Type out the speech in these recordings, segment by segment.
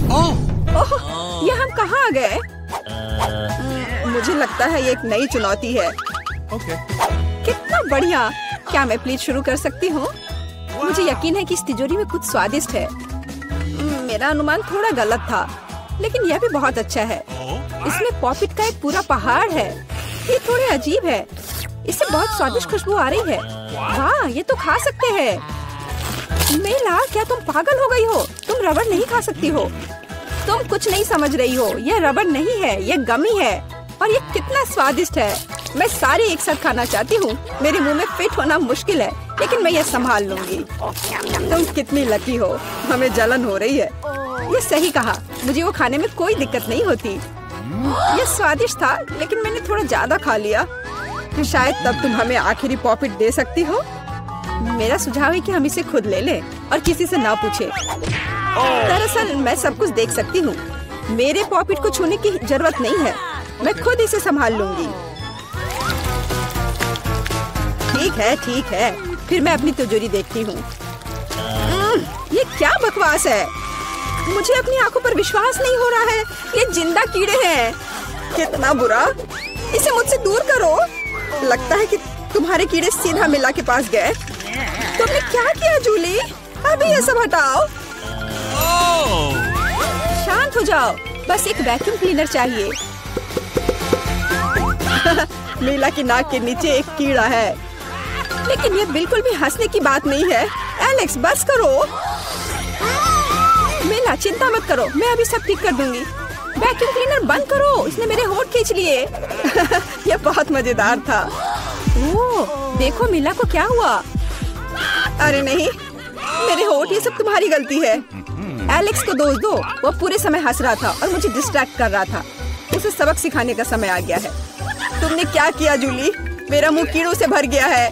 ओह, ये हम कहाँ आ गए? मुझे लगता है ये एक नई चुनौती है। कितना बढ़िया! क्या मैं प्लीज शुरू कर सकती हूँ? मुझे यकीन है कि इस तिजोरी में कुछ स्वादिष्ट है। मेरा अनुमान थोड़ा गलत था, लेकिन यह भी बहुत अच्छा है। इसमें पॉपिट का एक पूरा पहाड़ है। ये थोड़े अजीब है। इससे बहुत स्वादिष्ट खुशबू आ रही है। वाह, ये तो खा सकते हैं। मेला, क्या तुम पागल हो गई हो? तुम रबड़ नहीं खा सकती हो। तुम कुछ नहीं समझ रही हो। यह रबड़ नहीं है, यह गमी है। और ये कितना स्वादिष्ट है। मैं सारे एक साथ खाना चाहती हूँ। मेरे मुंह में फिट होना मुश्किल है, लेकिन मैं ये संभाल लूंगी। तुम कितनी लकी हो। हमें जलन हो रही है। ये सही कहा। मुझे वो खाने में कोई दिक्कत नहीं होती। ये स्वादिष्ट था, लेकिन मैंने थोड़ा ज्यादा खा लिया। शायद तब तुम हमें आखिरी पॉपिट दे सकती हो। मेरा सुझाव है कि हम इसे खुद ले लें और किसी से ना पूछे। दरअसल मैं सब कुछ देख सकती हूँ। मेरे पॉपिट को छूने की जरूरत नहीं है। मैं खुद इसे संभाल लूंगी। ठीक है। फिर मैं अपनी तिजोरी देखती हूँ। ये क्या बकवास है? मुझे अपनी आंखों पर विश्वास नहीं हो रहा है। ये जिंदा कीड़े हैं। कितना बुरा! इसे मुझसे दूर करो। लगता है कि तुम्हारे कीड़े सीधा मिला के पास गए। तुमने क्या किया जूली? अभी ये सब हटाओ। शांत हो जाओ। बस एक वैक्यूम क्लीनर चाहिए। मीला की नाक के नीचे एक कीड़ा है। लेकिन ये बिल्कुल भी हंसने की बात नहीं है। एलेक्स, बस करो। मीला, चिंता मत करो, मैं अभी सब ठीक कर दूंगी। वैक्यूम क्लीनर बंद करो, इसने मेरे होंठ खींच लिए। ये बहुत मजेदार था। ओह, देखो मीला को क्या हुआ। अरे नहीं, मेरे होंठ, ये सब तुम्हारी गलती है। एलेक्स को दोष दो। वो पूरे समय हंस रहा था और मुझे डिस्ट्रैक्ट कर रहा था। उसे सबक सिखाने का समय आ गया है। तुमने क्या किया जूली? मेरा मुंह कीड़ों से भर गया है।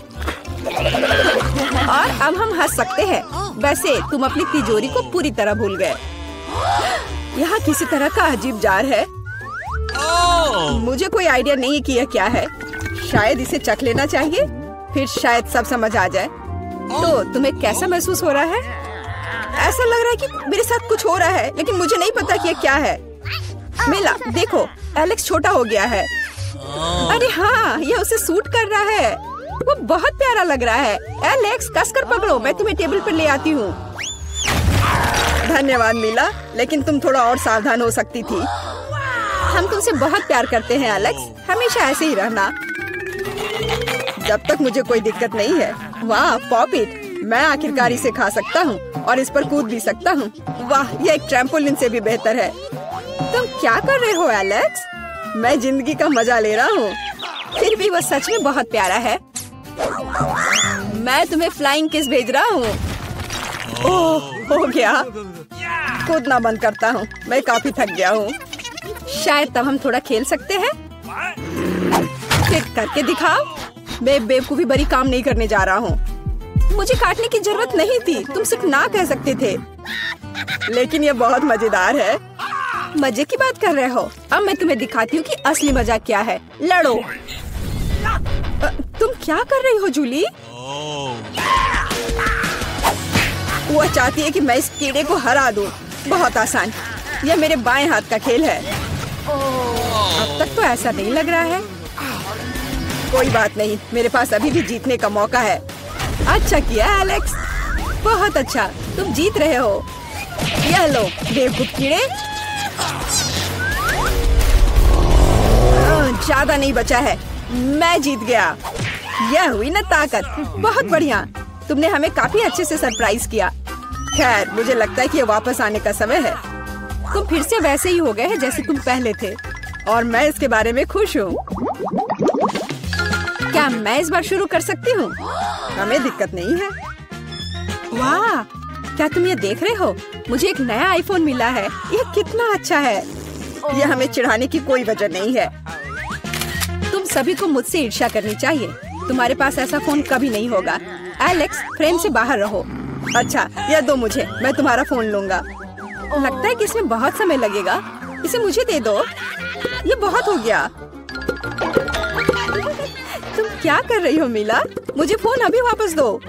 और अब हम हंस सकते हैं। वैसे तुम अपनी तिजोरी को पूरी तरह भूल गए। यहाँ किसी तरह का अजीब जार है। मुझे कोई आइडिया नहीं कि यह क्या है। शायद इसे चख लेना चाहिए, फिर शायद सब समझ आ जाए। तो तुम्हें कैसा महसूस हो रहा है? ऐसा लग रहा है कि मेरे साथ कुछ हो रहा है, लेकिन मुझे नहीं पता कि यह क्या है। मिला, देखो, एलेक्स छोटा हो गया है। अरे हाँ, ये उसे सूट कर रहा है। वो बहुत प्यारा लग रहा है। एलेक्स, कसकर पकड़ो, मैं तुम्हें टेबल पर ले आती हूँ। धन्यवाद मीला, लेकिन तुम थोड़ा और सावधान हो सकती थी। हम तुमसे बहुत प्यार करते हैं एलेक्स, हमेशा ऐसे ही रहना। जब तक मुझे कोई दिक्कत नहीं है। वाह, पॉपिट! मैं आखिरकार इसे खा सकता हूँ और इस पर कूद भी सकता हूँ। वाह, ये एक ट्रैम्पोलिन से भी बेहतर है। तुम क्या कर रहे हो एलेक्स? मैं जिंदगी का मजा ले रहा हूँ। फिर भी वो सच में बहुत प्यारा है। मैं तुम्हें फ्लाइंग किस भेज रहा हूँ। ओह, हो गया। कूदना बंद करता हूँ, मैं काफी थक गया हूँ। शायद तब हम थोड़ा खेल सकते हैं। फिर करके दिखाओ। मैं बेवकूफी भरी काम नहीं करने जा रहा हूँ। मुझे काटने की जरूरत नहीं थी, तुम सिर्फ ना कह सकते थे। लेकिन ये बहुत मजेदार है। मजे की बात कर रहे हो? अब मैं तुम्हें दिखाती हूँ कि असली मजा क्या है। लड़ो। तुम क्या कर रही हो जूली? वो चाहती है कि मैं इस कीड़े को हरा दूं। बहुत आसान। यह मेरे बाएं हाथ का खेल है। अब तक तो ऐसा नहीं लग रहा है। कोई बात नहीं, मेरे पास अभी भी जीतने का मौका है। अच्छा किया एलेक्स, बहुत अच्छा, तुम जीत रहे हो। यह लो बेवकूफ कीड़े। ज्यादा नहीं बचा है, मैं जीत गया। यह हुई ना ताकत। बहुत बढ़िया, तुमने हमें काफी अच्छे से सरप्राइज किया। खैर, मुझे लगता है कि ये वापस आने का समय है। तुम फिर से वैसे ही हो गए हैं जैसे तुम पहले थे, और मैं इसके बारे में खुश हूँ। क्या मैं इस बार शुरू कर सकती हूँ? हमें दिक्कत नहीं है। वाह, क्या तुम ये देख रहे हो? मुझे एक नया आईफोन मिला है। यह कितना अच्छा है। यह हमें चिढ़ाने की कोई वजह नहीं है। तुम सभी को मुझसे ईर्ष्या करनी चाहिए। तुम्हारे पास ऐसा फोन कभी नहीं होगा। एलेक्स, फ्रेम से बाहर रहो। अच्छा, यह दो मुझे, मैं तुम्हारा फोन लूंगा। लगता है कि इसमें बहुत समय लगेगा। इसे मुझे दे दो। ये बहुत हो गया। तुम क्या कर रही हो मीला? मुझे फोन अभी वापस दो।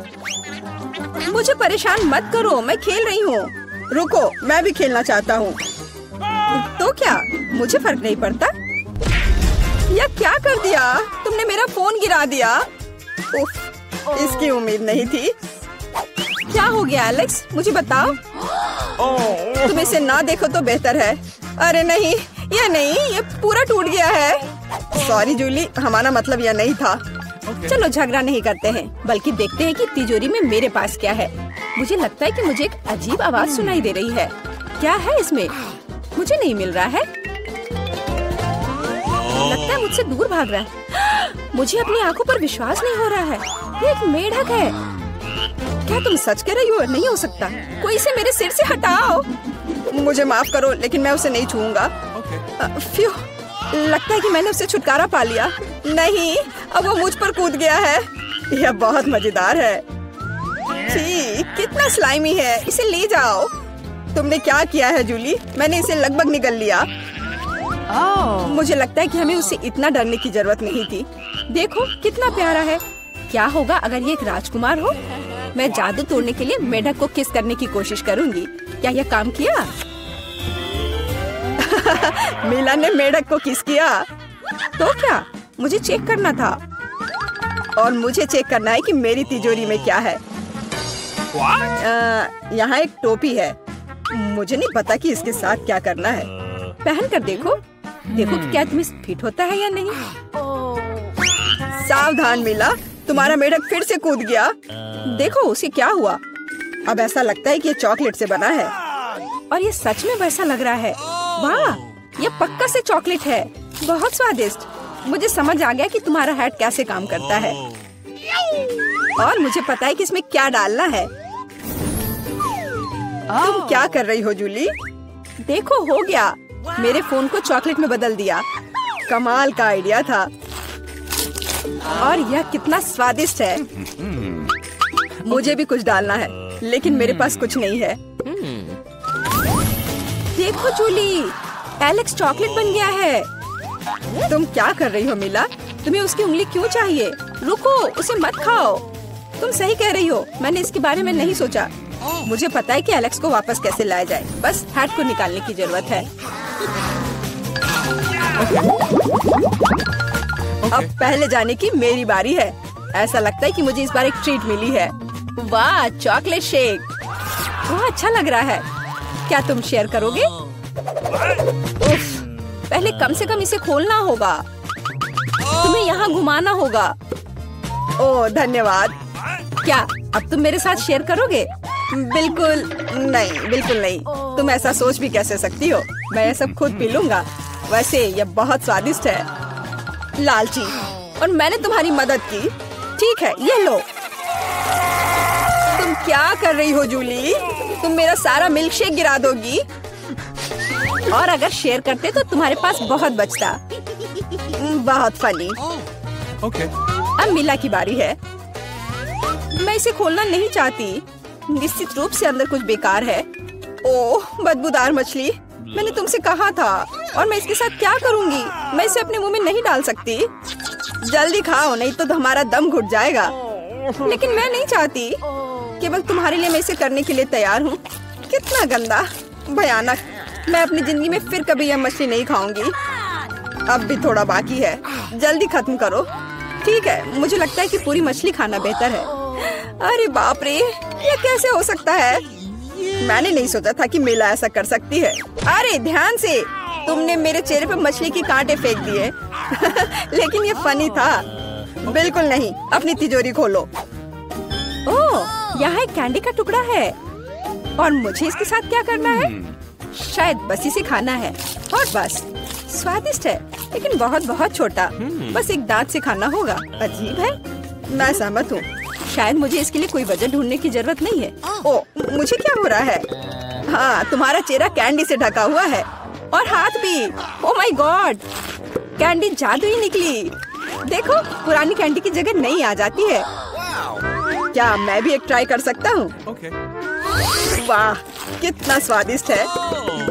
मुझे परेशान मत करो, मैं खेल रही हूँ। रुको, मैं भी खेलना चाहता हूँ। तो क्या मुझे फर्क नहीं पड़ता? या क्या कर दिया तुमने? मेरा फोन गिरा दिया। उफ, इसकी उम्मीद नहीं थी। क्या हो गया एलेक्स, मुझे बताओ। तुम इसे ना देखो तो बेहतर है। अरे नहीं, ये पूरा टूट गया है। सॉरी जूली, हमारा मतलब यह नहीं था। चलो झगड़ा नहीं करते हैं, बल्कि देखते हैं कि तिजोरी में मेरे पास क्या है। मुझे लगता है कि मुझे एक अजीब आवाज सुनाई दे रही है। क्या है इसमें? मुझे नहीं मिल रहा है। लगता है मुझसे दूर भाग रहा है। मुझे अपनी आंखों पर विश्वास नहीं हो रहा है। ये एक मेढक है। क्या तुम सच कह रही हो? नहीं हो सकता। कोई इसे मेरे सिर से हटाओ। मुझे माफ करो, लेकिन मैं उसे नहीं छूऊंगा। फ्यू, लगता है कि मैंने उसे छुटकारा पा लिया। नहीं, अब वो मुझ पर कूद गया है। यह बहुत मजेदार है। छी, कितना स्लाइमी है। इसे ले जाओ। तुमने क्या किया है जूली? मैंने इसे लगभग निगल लिया। मुझे लगता है कि हमें उससे इतना डरने की जरूरत नहीं थी। देखो कितना प्यारा है। क्या होगा अगर ये एक राजकुमार हो? मैं जादू तोड़ने के लिए मेढक को किस करने की कोशिश करूंगी। क्या यह काम किया? मीला ने मेढक को किस किया। तो क्या मुझे चेक करना था, और मुझे चेक करना है कि मेरी तिजोरी में क्या है। यहाँ एक टोपी है। मुझे नहीं पता कि इसके साथ क्या करना है। पहन कर देखो कि क्या तुम्हें फिट होता है या नहीं। सावधान मीला, तुम्हारा मेढक फिर से कूद गया। देखो उसे क्या हुआ। अब ऐसा लगता है कि ये चॉकलेट से बना है, और ये सच में वैसा लग रहा है। वाह, ये पक्का से चॉकलेट है। बहुत स्वादिष्ट। मुझे समझ आ गया कि तुम्हारा हैट कैसे काम करता है, और मुझे पता है कि इसमें क्या डालना है। तुम क्या कर रही हो जूली? देखो हो गया। मेरे फोन को चॉकलेट में बदल दिया। कमाल का आइडिया था। और यह कितना स्वादिष्ट है। मुझे भी कुछ डालना है, लेकिन मेरे पास कुछ नहीं है। देखो जूली, एलेक्स चॉकलेट बन गया है। तुम क्या कर रही हो मीला? तुम्हें उसकी उंगली क्यों चाहिए? रुको, उसे मत खाओ। तुम सही कह रही हो, मैंने इसके बारे में नहीं सोचा। मुझे पता है कि एलेक्स को वापस कैसे लाया जाए। बस हैट को निकालने की जरूरत है। अब पहले जाने की मेरी बारी है। ऐसा लगता है कि मुझे इस बार एक ट्रीट मिली है। वाह, चॉकलेट शेक। वह अच्छा लग रहा है। क्या तुम शेयर करोगे? उफ, पहले कम से कम इसे खोलना होगा। तुम्हें यहाँ घुमाना होगा। ओह धन्यवाद। क्या अब तुम मेरे साथ शेयर करोगे? बिल्कुल नहीं। तुम ऐसा सोच भी कैसे सकती हो? मैं ये सब खुद पी लूंगा। वैसे यह बहुत स्वादिष्ट है। लालची, और मैंने तुम्हारी मदद की। ठीक है, ये लो। तुम क्या कर रही हो जूली? तुम मेरा सारा मिल्क शेक गिरा दोगी। और अगर शेयर करते तो तुम्हारे पास बहुत बचता। बहुत फनी। अब मीला की बारी है। मैं इसे खोलना नहीं चाहती। निश्चित रूप से अंदर कुछ बेकार है। ओह, बदबूदार मछली। मैंने तुमसे कहा था। और मैं इसके साथ क्या करूंगी? मैं इसे अपने मुंह में नहीं डाल सकती। जल्दी खाओ, नहीं तो हमारा दम घुट जाएगा। लेकिन मैं नहीं चाहती। केवल तुम्हारे लिए मैं इसे करने के लिए तैयार हूँ। कितना गंदा, भयानक। मैं अपनी जिंदगी में फिर कभी यह मछली नहीं खाऊंगी। अब भी थोड़ा बाकी है। जल्दी खत्म करो। ठीक है, मुझे लगता है कि पूरी मछली खाना बेहतर है। अरे बाप रे, ये कैसे हो सकता है? मैंने नहीं सोचा था कि मीला ऐसा कर सकती है। अरे ध्यान से, तुमने मेरे चेहरे पर मछली के कांटे फेंक दिए। लेकिन ये फनी था। बिल्कुल नहीं। अपनी तिजोरी खोलो। ओह, यहाँ एक कैंडी का टुकड़ा है। और मुझे इसके साथ क्या करना है? शायद बस इसे खाना है। और बस, स्वादिष्ट है, लेकिन बहुत बहुत छोटा। बस एक दांत से खाना होगा। अजीब है। मैं सहमत हूँ। शायद मुझे इसके लिए कोई वजह ढूंढने की जरूरत नहीं है। ओह, मुझे क्या हो रहा है? हाँ, तुम्हारा चेहरा कैंडी से ढका हुआ है, और हाथ भी। ओह माय गॉड, कैंडी जादू ही निकली। देखो, पुरानी कैंडी की जगह नई आ जाती है। क्या मैं भी एक ट्राई कर सकता हूँ? वाह, कितना स्वादिष्ट है।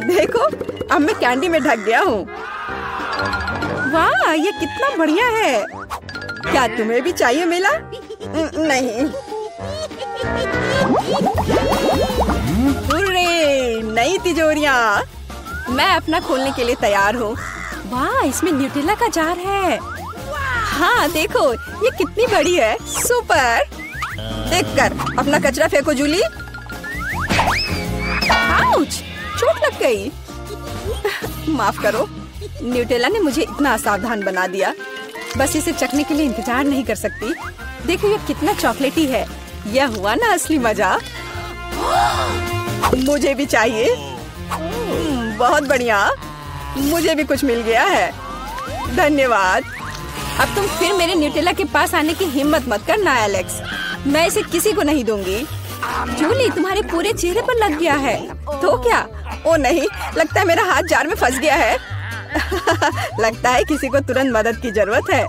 देखो, अब मैं कैंडी में ढक गया हूँ। वाह, ये कितना बढ़िया है। क्या तुम्हें भी चाहिए मीला? नहीं। नई तिजोरियाँ। मैं अपना खोलने के लिए तैयार हूँ। वाह, इसमें न्यूटेला का जार है। हाँ देखो, ये कितनी बड़ी है। सुपर। देखकर अपना कचरा फेंको जूली। आउच, चोट लग गई। माफ करो, न्यूटेला ने मुझे इतना असावधान बना दिया। बस इसे चखने के लिए इंतजार नहीं कर सकती। देखो ये कितना चॉकलेटी है। यह हुआ ना असली मजा। मुझे भी चाहिए। बहुत बढ़िया, मुझे भी कुछ मिल गया है। धन्यवाद। अब तुम फिर मेरे न्यूटेला के पास आने की हिम्मत मत करना एलेक्स। मैं इसे किसी को नहीं दूंगी। जूली, तुम्हारे पूरे चेहरे पर लग गया है। तो क्या? ओ नहीं, लगता है मेरा हाथ जार में फंस गया है। लगता है किसी को तुरंत मदद की जरूरत है।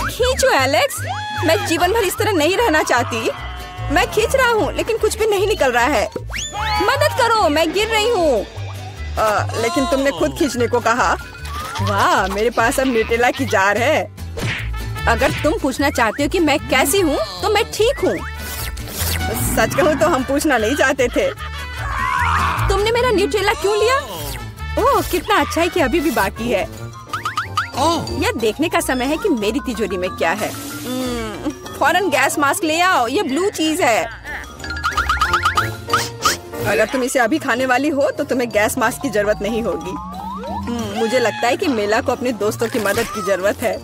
खींचो एलेक्स, मैं जीवन भर इस तरह नहीं रहना चाहती। मैं खींच रहा हूँ लेकिन कुछ भी नहीं निकल रहा है। मदद करो, मैं गिर रही हूँ। लेकिन तुमने खुद खींचने को कहा। वाह, मेरे पास अब न्यूटेला की जार है। अगर तुम पूछना चाहते हो कि मैं कैसी हूँ तो मैं ठीक हूँ। सच कहूँ तो हम पूछना नहीं चाहते थे। तुमने मेरा न्यूटेला क्यों लिया? ओह, कितना अच्छा है कि अभी भी बाकी है। यह देखने का समय है कि मेरी तिजोरी में क्या है। फौरन गैस मास्क ले आओ, ये ब्लू चीज है। अगर तुम इसे अभी खाने वाली हो तो तुम्हें गैस मास्क की जरूरत नहीं होगी। मुझे लगता है कि मेला को अपने दोस्तों की मदद की जरूरत है।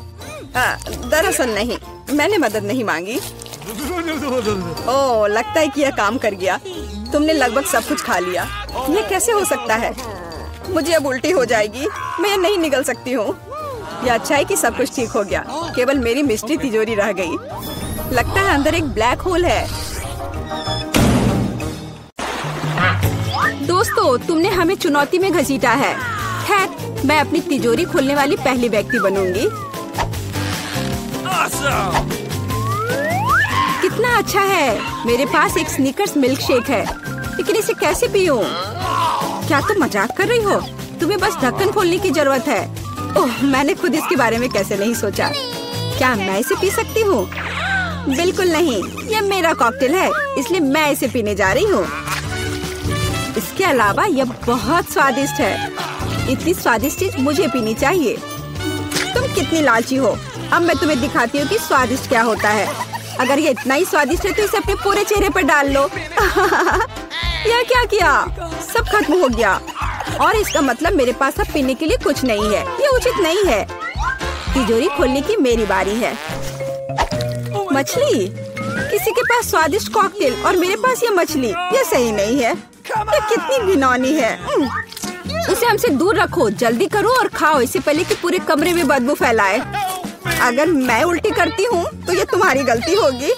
दरअसल नहीं, मैंने मदद नहीं मांगी। ओह, लगता है कि यह काम कर गया। तुमने लगभग सब कुछ खा लिया। ये कैसे हो सकता है? मुझे अब उल्टी हो जाएगी। मैं नहीं निकल सकती हूँ। यह अच्छा है कि सब कुछ ठीक हो गया। केवल मेरी मिस्ट्री तिजोरी रह गई। लगता है अंदर एक ब्लैक होल है। दोस्तों, तुमने हमें चुनौती में घसीटा है। खैर, मैं अपनी तिजोरी खोलने वाली पहली व्यक्ति बनूंगी। कितना अच्छा है। मेरे पास एक स्नीकर्स मिल्क शेक है, लेकिन इसे कैसे पीऊं? क्या तुम मजाक कर रही हो? तुम्हें बस ढक्कन खोलने की जरूरत है। ओह, मैंने खुद इसके बारे में कैसे नहीं सोचा। क्या मैं इसे पी सकती हूँ? बिल्कुल नहीं, यह मेरा कॉकटेल है, इसलिए मैं इसे पीने जा रही हूँ। इसके अलावा यह बहुत स्वादिष्ट है। इतनी स्वादिष्ट चीज मुझे पीनी चाहिए। तुम कितनी लालची हो। अब मैं तुम्हें दिखाती हूँ कि स्वादिष्ट क्या होता है। अगर ये इतना ही स्वादिष्ट है तो इसे अपने पूरे चेहरे पर डाल लो। यह क्या किया? सब खत्म हो गया। और इसका मतलब मेरे पास अब पीने के लिए कुछ नहीं है। ये उचित नहीं है। तिजोरी खोलने की मेरी बारी है। मछली? किसी के पास स्वादिष्ट कॉकटेल और मेरे पास ये मछली। ये सही नहीं है। ये कितनी घिनौनी है। इसे हमसे दूर रखो। जल्दी करो और खाओ, इससे पहले कि पूरे कमरे में बदबू फैलाए। अगर मैं उल्टी करती हूँ तो ये तुम्हारी गलती होगी।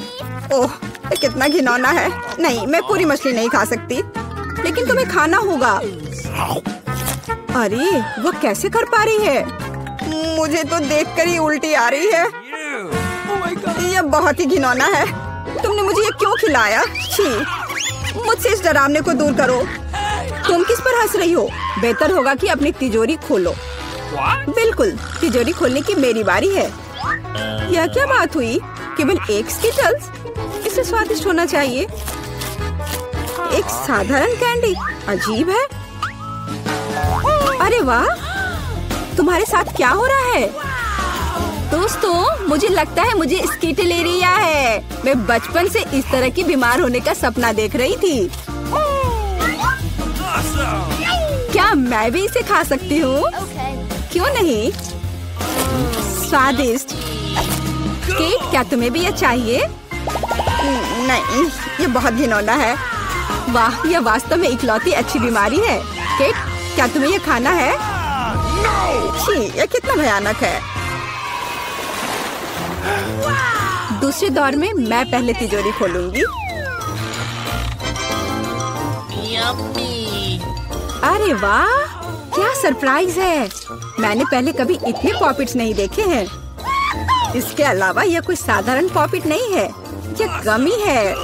ओह, ये कितना घिनौना है। नहीं, मैं पूरी मछली नहीं खा सकती, लेकिन तुम्हें खाना होगा। अरे, वो कैसे कर पा रही है? मुझे तो देखकर ही उल्टी आ रही है। ये बहुत ही घिनौना है। तुमने मुझे ये क्यों खिलाया? छी, मुझसे इस डरावने को दूर करो। तुम किस पर हंस रही हो? बेहतर होगा कि अपनी तिजोरी खोलो। बिल्कुल, तिजोरी खोलने की मेरी बारी है। यह क्या बात हुई? केवल एक स्किटल्स? इसे स्वादिष्ट होना चाहिए। एक साधारण कैंडी? अजीब है। अरे वाह, तुम्हारे साथ क्या हो रहा है? दोस्तों, मुझे लगता है मुझे स्किटलेरिया है। मैं बचपन से इस तरह की बीमार होने का सपना देख रही थी। क्या मैं भी इसे खा सकती हूँ? क्यों नहीं? स्वादिष्ट। केट, क्या तुम्हें भी ये चाहिए? नहीं, ये बहुत घिनौना है। वाह, यह वास्तव में इकलौती अच्छी बीमारी है। केट, क्या तुम्हें ये खाना है? छी, ये कितना भयानक है। दूसरे दौर में मैं पहले तिजोरी खोलूंगी। अरे वाह, क्या सरप्राइज है। मैंने पहले कभी इतने पॉपिट्स नहीं देखे हैं। इसके अलावा यह कोई साधारण पॉपिट नहीं है, यह गमी है।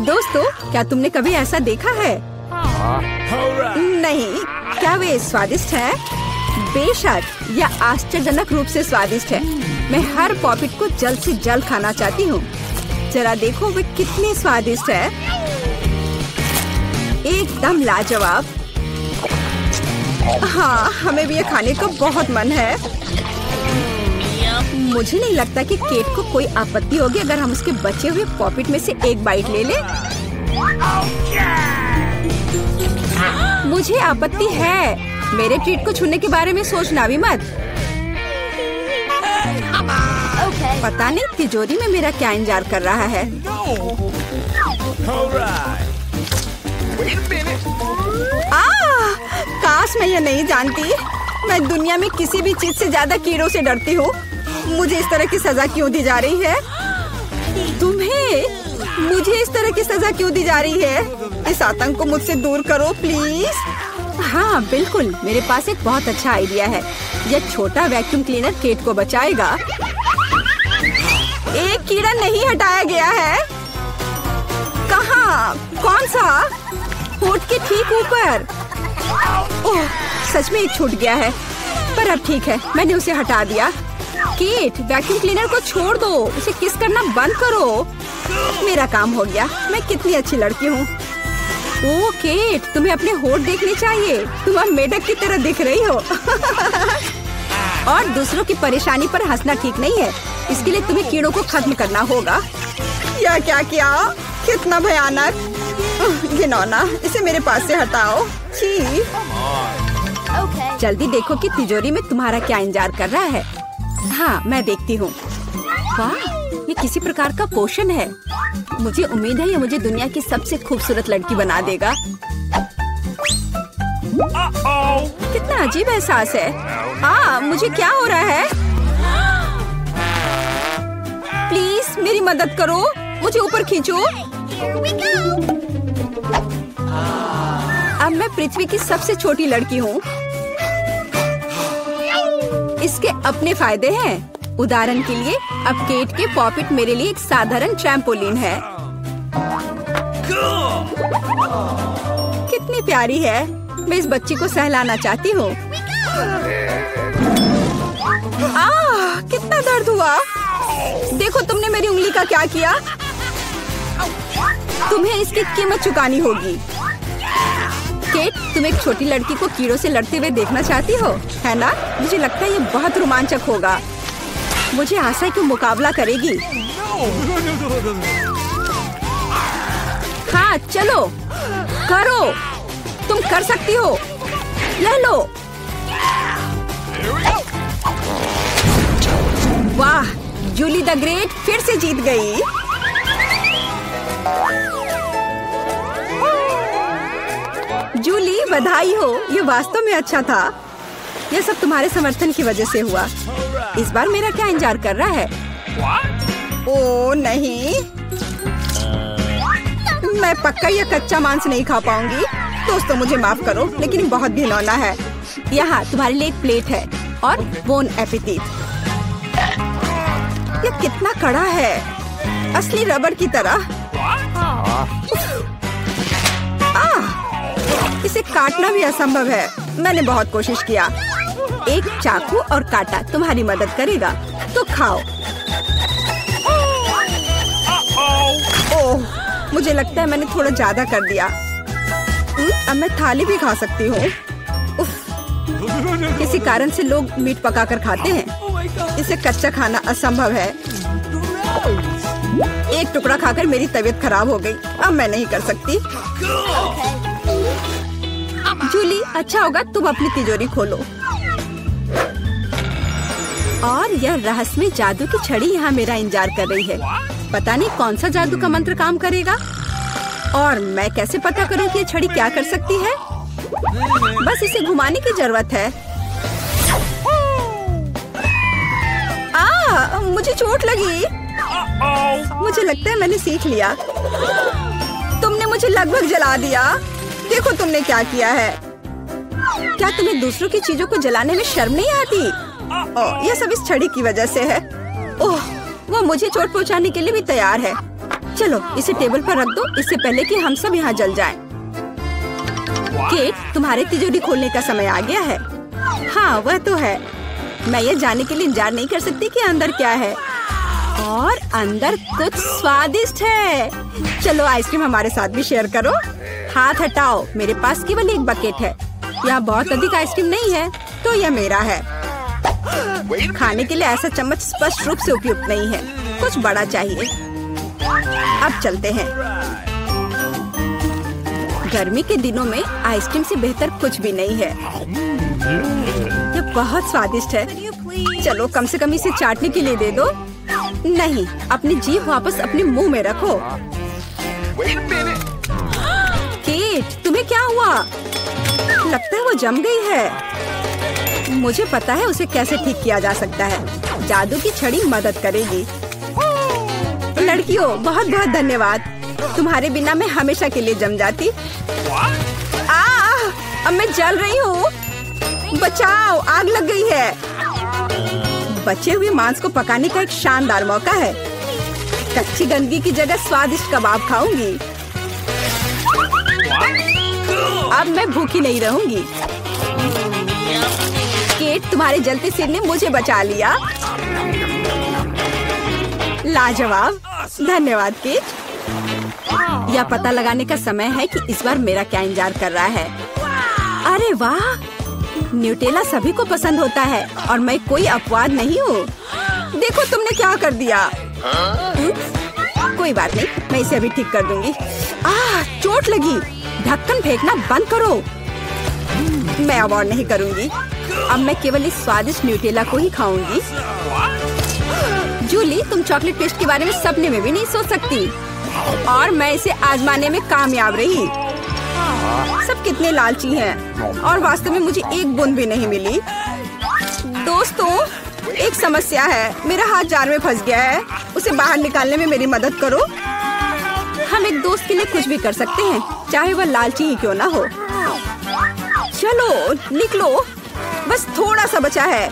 दोस्तों, क्या तुमने कभी ऐसा देखा है? नहीं। क्या वे स्वादिष्ट है? बेशक, यह आश्चर्यजनक रूप से स्वादिष्ट है। मैं हर पॉपिट को जल्द से जल्द खाना चाहती हूँ। जरा देखो वे कितने स्वादिष्ट है। एकदम लाजवाब। हाँ, हमें भी ये खाने का बहुत मन है। मुझे नहीं लगता कि केट को कोई आपत्ति होगी अगर हम उसके बचे हुए पॉपिट में से एक बाइट ले लें। मुझे आपत्ति है। मेरे ट्रीट को छूने के बारे में सोचना भी मत। पता नहीं तिजोरी में मेरा क्या इंतजार कर रहा है। काश मैं ये नहीं जानती। मैं दुनिया में किसी भी चीज से ज्यादा कीड़ों से डरती हूँ। मुझे इस तरह की सजा क्यों दी जा रही है? तुम्हें मुझे इस तरह की सजा क्यों दी जा रही है? इस आतंक को मुझसे दूर करो प्लीज। हाँ बिल्कुल, मेरे पास एक बहुत अच्छा आइडिया है। यह छोटा वैक्यूम क्लीनर केट को बचाएगा। एक कीड़ा नहीं हटाया गया है। कहाँ? कौन सा? होठ के ठीक ऊपर। ओह, सच में एक छूट गया है, पर अब ठीक है, मैंने उसे हटा दिया। केट, वैक्यूम क्लीनर को छोड़ दो, उसे किस करना बंद करो। मेरा काम हो गया। मैं कितनी अच्छी लड़की हूँ। ओह केट, तुम्हें अपने होठ देखने चाहिए। तुम अब मेढक की तरह दिख रही हो। और दूसरों की परेशानी पर हंसना ठीक नहीं है। इसके लिए तुम्हें कीड़ों को खत्म करना होगा। या क्या किया? कितना भयानक, घिनौना। इसे मेरे पास से हटाओ। छी। जल्दी देखो कि तिजोरी में तुम्हारा क्या इंतजार कर रहा है। हाँ, मैं देखती हूँ। वाह, ये किसी प्रकार का पोषण है। मुझे उम्मीद है ये मुझे दुनिया की सबसे खूबसूरत लड़की बना देगा। कितना अजीब एहसास है। मुझे क्या हो रहा है? प्लीज मेरी मदद करो, मुझे ऊपर खींचो। अब मैं पृथ्वी की सबसे छोटी लड़की हूँ। इसके अपने फायदे हैं। उदाहरण के लिए अब केट के पॉपिट मेरे लिए एक साधारण ट्रैम्पोलिन है। कितनी प्यारी है। मैं इस बच्ची को सहलाना चाहती हूँ। कितना दर्द हुआ। देखो तुमने मेरी उंगली का क्या किया। तुम्हें इसकी कीमत चुकानी होगी। केट, तुम एक छोटी लड़की को कीड़ों से लड़ते हुए देखना चाहती हो, है ना? मुझे लगता है ये बहुत रोमांचक होगा। मुझे आशा है कि मुकाबला करेगी। हाँ चलो, करो, तुम कर सकती हो। ले लो। वाह, जूली द ग्रेट फिर से जीत गई। जूली, बधाई हो। ये वास्तव में अच्छा था। यह सब तुम्हारे समर्थन की वजह से हुआ। इस बार मेरा क्या इंतजार कर रहा है? ओह नहीं, मैं पक्का ये कच्चा मांस नहीं खा पाऊंगी। दोस्तों मुझे माफ करो, लेकिन बहुत घिनौना है। यहाँ तुम्हारे लिए एक प्लेट है और बोन एपेटीट। ये कितना कड़ा है, असली रबड़ की तरह। इसे काटना भी असंभव है। मैंने बहुत कोशिश किया। एक चाकू और कांटा तुम्हारी मदद करेगा, तो खाओ। ओह, मुझे लगता है मैंने थोड़ा ज्यादा कर दिया। अब मैं थाली भी खा सकती हूँ। किसी कारण से लोग मीट पकाकर खाते हैं। इसे कच्चा खाना असंभव है। एक टुकड़ा खाकर मेरी तबीयत खराब हो गई। अब मैं नहीं कर सकती। जूली, अच्छा होगा तुम अपनी तिजोरी खोलो। और यह रहस्यमय जादू की छड़ी यहाँ मेरा इंतजार कर रही है। पता नहीं कौन सा जादू का मंत्र काम करेगा। और मैं कैसे पता करूँ कि ये छड़ी क्या कर सकती है? बस इसे घुमाने की जरूरत है। मुझे चोट लगी। मुझे लगता है मैंने सीख लिया। तुमने मुझे लगभग जला दिया। देखो तुमने क्या किया है। क्या तुम्हें दूसरों की चीजों को जलाने में शर्म नहीं आती? यह सब इस छड़ी की वजह से है। ओह, वो मुझे चोट पहुंचाने के लिए भी तैयार है। चलो इसे टेबल पर रख दो, इससे पहले कि हम सब यहाँ जल जाएं। केट, तुम्हारे तिजोरी खोलने का समय आ गया है। हाँ वह तो है। मैं ये जानने के लिए इंतजार नहीं कर सकती कि अंदर क्या है। और अंदर कुछ स्वादिष्ट है। चलो आइसक्रीम हमारे साथ भी शेयर करो। हाथ हटाओ, मेरे पास केवल एक बकेट है। यहाँ बहुत अधिक आइसक्रीम नहीं है, तो यह मेरा है। खाने के लिए ऐसा चम्मच स्पष्ट रूप से उपयुक्त नहीं है, कुछ बड़ा चाहिए। अब चलते हैं। गर्मी के दिनों में आइसक्रीम से बेहतर कुछ भी नहीं है। यह बहुत स्वादिष्ट है। चलो कम से कम इसे चाटने के लिए दे दो। नहीं, अपनी जीभ वापस अपने मुंह में रखो। केट, तुम्हें क्या हुआ? लगता है वो जम गई है। मुझे पता है उसे कैसे ठीक किया जा सकता है। जादू की छड़ी मदद करेगी। लड़कियों, बहुत बहुत धन्यवाद। तुम्हारे बिना मैं हमेशा के लिए जम जाती। अब मैं जल रही हूँ। बचाओ, आग लग गई है। बचे हुए मांस को पकाने का एक शानदार मौका है। कच्ची गंदगी की जगह स्वादिष्ट कबाब खाऊंगी। अब मैं भूखी नहीं रहूंगी। केट, तुम्हारे जलते सिर ने मुझे बचा लिया। लाजवाब, धन्यवाद केट। यह पता लगाने का समय है कि इस बार मेरा क्या इंतजार कर रहा है। अरे वाह, न्यूटेला सभी को पसंद होता है और मैं कोई अपवाद नहीं हूँ। देखो तुमने क्या कर दिया। कोई बात नहीं, मैं इसे अभी ठीक कर दूंगी। चोट लगी। ढक्कन फेंकना बंद करो। मैं अब और नहीं करूंगी। अब मैं केवल इस स्वादिष्ट न्यूटेला को ही खाऊंगी। जूली, तुम चॉकलेट पेस्ट के बारे में सपने में भी नहीं सोच सकती, और मैं इसे आजमाने में कामयाब रही। सब कितने लालची हैं, और वास्तव में मुझे एक बूंद भी नहीं मिली। दोस्तों, एक समस्या है। मेरा हाथ जार में फंस गया है। उसे बाहर निकालने में मेरी मदद करो। हम एक दोस्त के लिए कुछ भी कर सकते हैं, चाहे वह लालची ही क्यों ना हो। चलो निकलो, बस थोड़ा सा बचा है।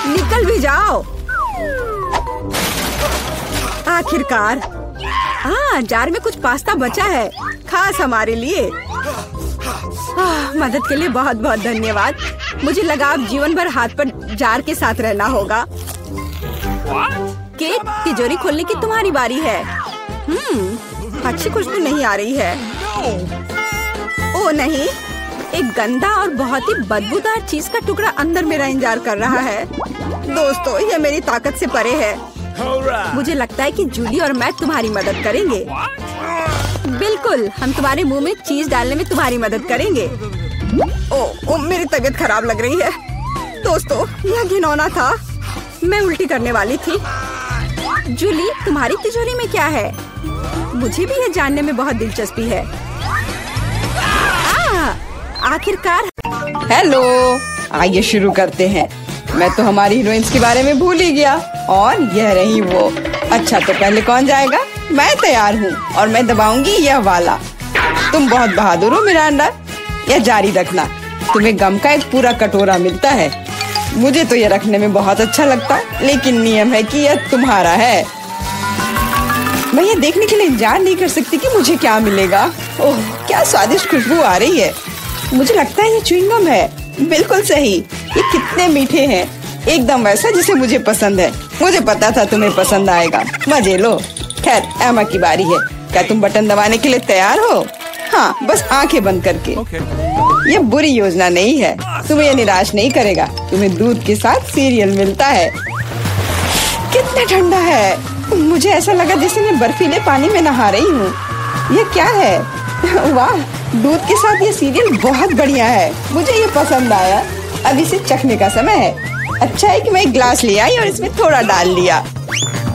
निकल भी जाओ। आखिरकार। जार में कुछ पास्ता बचा है, खास हमारे लिए। मदद के लिए बहुत बहुत धन्यवाद। मुझे लगा अब जीवन भर हाथ पर जार के साथ रहना होगा। केट, तिजोरी खोलने की तुम्हारी बारी है। अच्छी खुशबू नहीं आ रही है। ओ नहीं, एक गंदा और बहुत ही बदबूदार चीज का टुकड़ा अंदर मेरा इंतजार कर रहा है। दोस्तों, यह मेरी ताकत से परे है। मुझे लगता है कि जूली और मैं तुम्हारी मदद करेंगे। बिल्कुल, हम तुम्हारे मुंह में चीज डालने में तुम्हारी मदद करेंगे। ओ, मेरी तबीयत खराब लग रही है। दोस्तों, यह घिनौना था। मैं उल्टी करने वाली थी। जूली, तुम्हारी तिजोरी में क्या है? मुझे भी यह जानने में बहुत दिलचस्पी है। आखिरकार। हेलो, आइए शुरू करते हैं। मैं तो हमारी हीरोइंस के बारे में भूल ही गया, और यह रही वो। अच्छा, तो पहले कौन जाएगा? मैं तैयार हूँ, और मैं दबाऊंगी यह वाला। तुम बहुत बहादुर हो मिरांडा। यह जारी रखना। तुम्हें गम का एक पूरा कटोरा मिलता है। मुझे तो यह रखने में बहुत अच्छा लगता, लेकिन नियम है कि यह तुम्हारा है। मैं ये देखने के लिए इंतजार नहीं कर सकती कि मुझे क्या मिलेगा। ओह, क्या स्वादिष्ट खुशबू आ रही है। मुझे लगता है ये च्युइंगम है। बिल्कुल सही। ये कितने मीठे हैं, एकदम वैसा जिसे मुझे पसंद है। मुझे पता था तुम्हें पसंद आएगा। मजे लो। खैर, एमा की बारी है। क्या तुम बटन दबाने के लिए तैयार हो? हाँ, बस आंखें बंद करके। ये बुरी योजना नहीं है। तुम्हें ये निराश नहीं करेगा। तुम्हें दूध के साथ सीरियल मिलता है। कितना ठंडा है। मुझे ऐसा लगा जैसे मैं बर्फीले पानी में नहा रही हूँ। ये क्या है? वाह, दूध के साथ ये सीरियल बहुत बढ़िया है। मुझे ये पसंद आया। अब इसे चखने का समय है। अच्छा है कि मैं एक ग्लास ले आई और इसमें थोड़ा डाल लिया।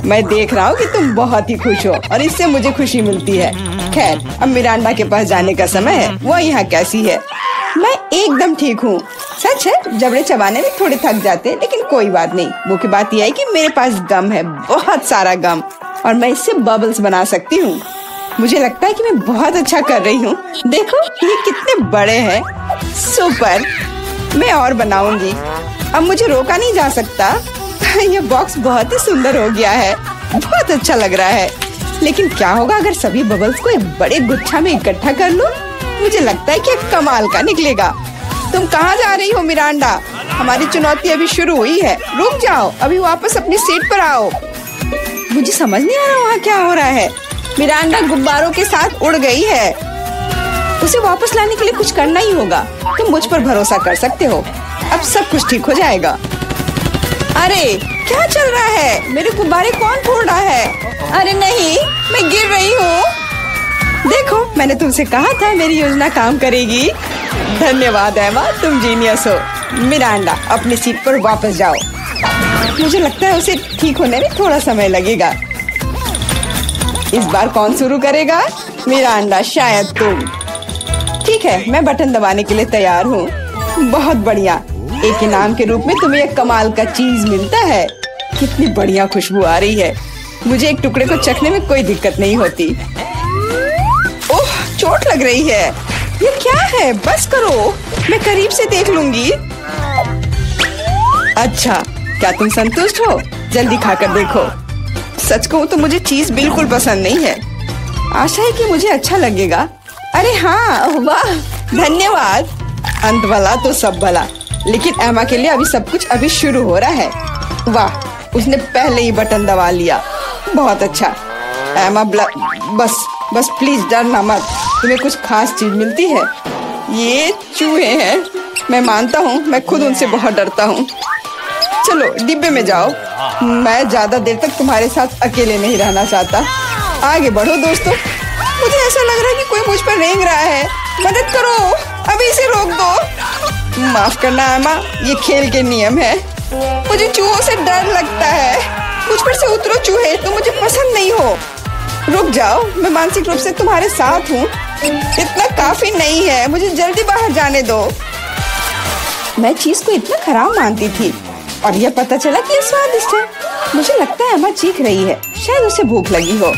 मैं देख रहा हूँ कि तुम बहुत ही खुश हो, और इससे मुझे खुशी मिलती है। खैर, अब मिरांडा के पास जाने का समय है। वो यहाँ कैसी है? मैं एकदम ठीक हूँ। सच है, जबड़े चबाने में थोड़े थक जाते हैं, लेकिन कोई बात नहीं। मुख्य बात यह है कि मेरे पास गम है, बहुत सारा गम, और मैं इससे बबल्स बना सकती हूँ। मुझे लगता है कि मैं बहुत अच्छा कर रही हूँ। देखो, ये कितने बड़े हैं। सुपर। मैं और बनाऊंगी। अब मुझे रोका नहीं जा सकता। ये बॉक्स बहुत ही सुंदर हो गया है। बहुत अच्छा लग रहा है। लेकिन क्या होगा अगर सभी बबल्स को एक बड़े गुच्छा में इकट्ठा कर लूं? मुझे लगता है कि कमाल का निकलेगा। तुम कहाँ जा रही हो मिरांडा? हमारी चुनौती अभी शुरू हुई है। रुक जाओ, अभी वापस अपनी सीट पर आओ। मुझे समझ नहीं आ रहा वहाँ क्या हो रहा है। मिरांडा गुब्बारों के साथ उड़ गई है। उसे वापस लाने के लिए कुछ करना ही होगा। तुम मुझ पर भरोसा कर सकते हो। अब सब कुछ ठीक हो जाएगा। अरे क्या चल रहा है? मेरे गुब्बारे कौन फोड़ रहा है? अरे नहीं, मैं गिर रही हूँ। देखो, मैंने तुमसे कहा था मेरी योजना काम करेगी। धन्यवाद एमा, तुम जीनियस हो। मिरांडा, अपनी सीट पर वापस जाओ। मुझे लगता है उसे ठीक होने में थोड़ा समय लगेगा। इस बार कौन शुरू करेगा? मिरांडा, शायद तुम। ठीक है, मैं बटन दबाने के लिए तैयार हूँ। बहुत बढ़िया। एक इनाम के रूप में तुम्हें एक कमाल का चीज मिलता है। कितनी बढ़िया खुशबू आ रही है। मुझे एक टुकड़े को चखने में कोई दिक्कत नहीं होती। ओह, चोट लग रही है। ये क्या है? बस करो, मैं करीब से देख लूंगी। अच्छा, क्या तुम संतुष्ट हो? जल्दी खाकर देखो। सच कहूँ तो मुझे चीज बिल्कुल पसंद नहीं है। आशा है कि मुझे अच्छा लगेगा। अरे हाँ, वाह, धन्यवाद। अंत भला तो सब भला। लेकिन एमा के लिए अभी सब कुछ अभी शुरू हो रहा है। वाह, उसने पहले ही बटन दबा लिया। बहुत अच्छा। एमा, बस प्लीज डरना मत। तुम्हें कुछ खास चीज मिलती है। ये चूहे हैं। मैं मानता हूँ, मैं खुद उनसे बहुत डरता हूँ। चलो डिब्बे में जाओ। मैं ज्यादा देर तक तुम्हारे साथ अकेले नहीं रहना चाहता। आगे बढ़ो दोस्तों। मुझे ऐसा लग रहा है कि कोई मुझ पर रेंग रहा है। मदद करो, अभी इसे रोक दो। माफ करना एमा, ये खेल के नियम है। मुझे चूहों से डर लगता है। मुझ पर से उतरो चूहे, तुम मुझे पसंद नहीं हो। रुक जाओ, मैं मानसिक रूप से तुम्हारे साथ हूँ। इतना काफी नहीं है, मुझे जल्दी बाहर जाने दो। मैं चीज को इतना खराब मानती थी और यह पता चला कि ये स्वादिष्ट है। मुझे लगता है एमा चीख रही है। शायद उसे भूख लगी हो।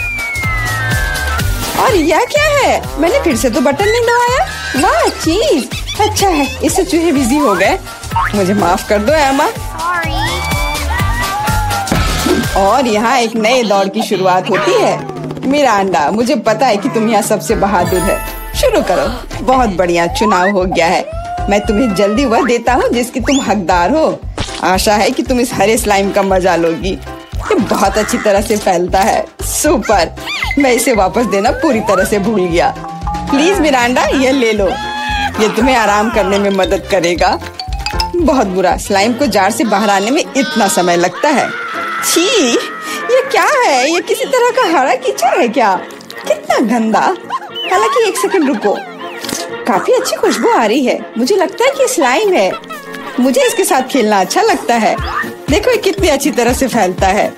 और यह क्या है? मैंने फिर से तो बटन नहीं दबाया। वाह, चीज अच्छा है। इससे चूहे बिजी हो गए। मुझे माफ कर दो एमा। और यहाँ एक नए दौर की शुरुआत होती है। मिरांडा, मुझे पता है कि तुम यहाँ सबसे बहादुर है। शुरू करो। बहुत बढ़िया, चुनाव हो गया है। मैं तुम्हें जल्दी वह देता हूँ जिसकी तुम हकदार हो। आशा है कि तुम इस हरे स्लाइम का मजा लोगी। ये बहुत अच्छी तरह से फैलता है। सुपर। मैं इसे वापस देना पूरी तरह से भूल गया। प्लीज मिरांडा, ये ले लो। ये तुम्हें आराम करने में मदद करेगा। बहुत बुरा, स्लाइम को जार से बाहर आने में इतना समय लगता है। छी, ये क्या है? ये किसी तरह का हरा कीचड़ है क्या? कितना गंदा। हालांकि एक सेकंड रुको, काफी अच्छी खुशबू आ रही है। मुझे लगता है कि स्लाइम है। मुझे इसके साथ खेलना अच्छा लगता है। देखो ये कितनी अच्छी तरह से फैलता है।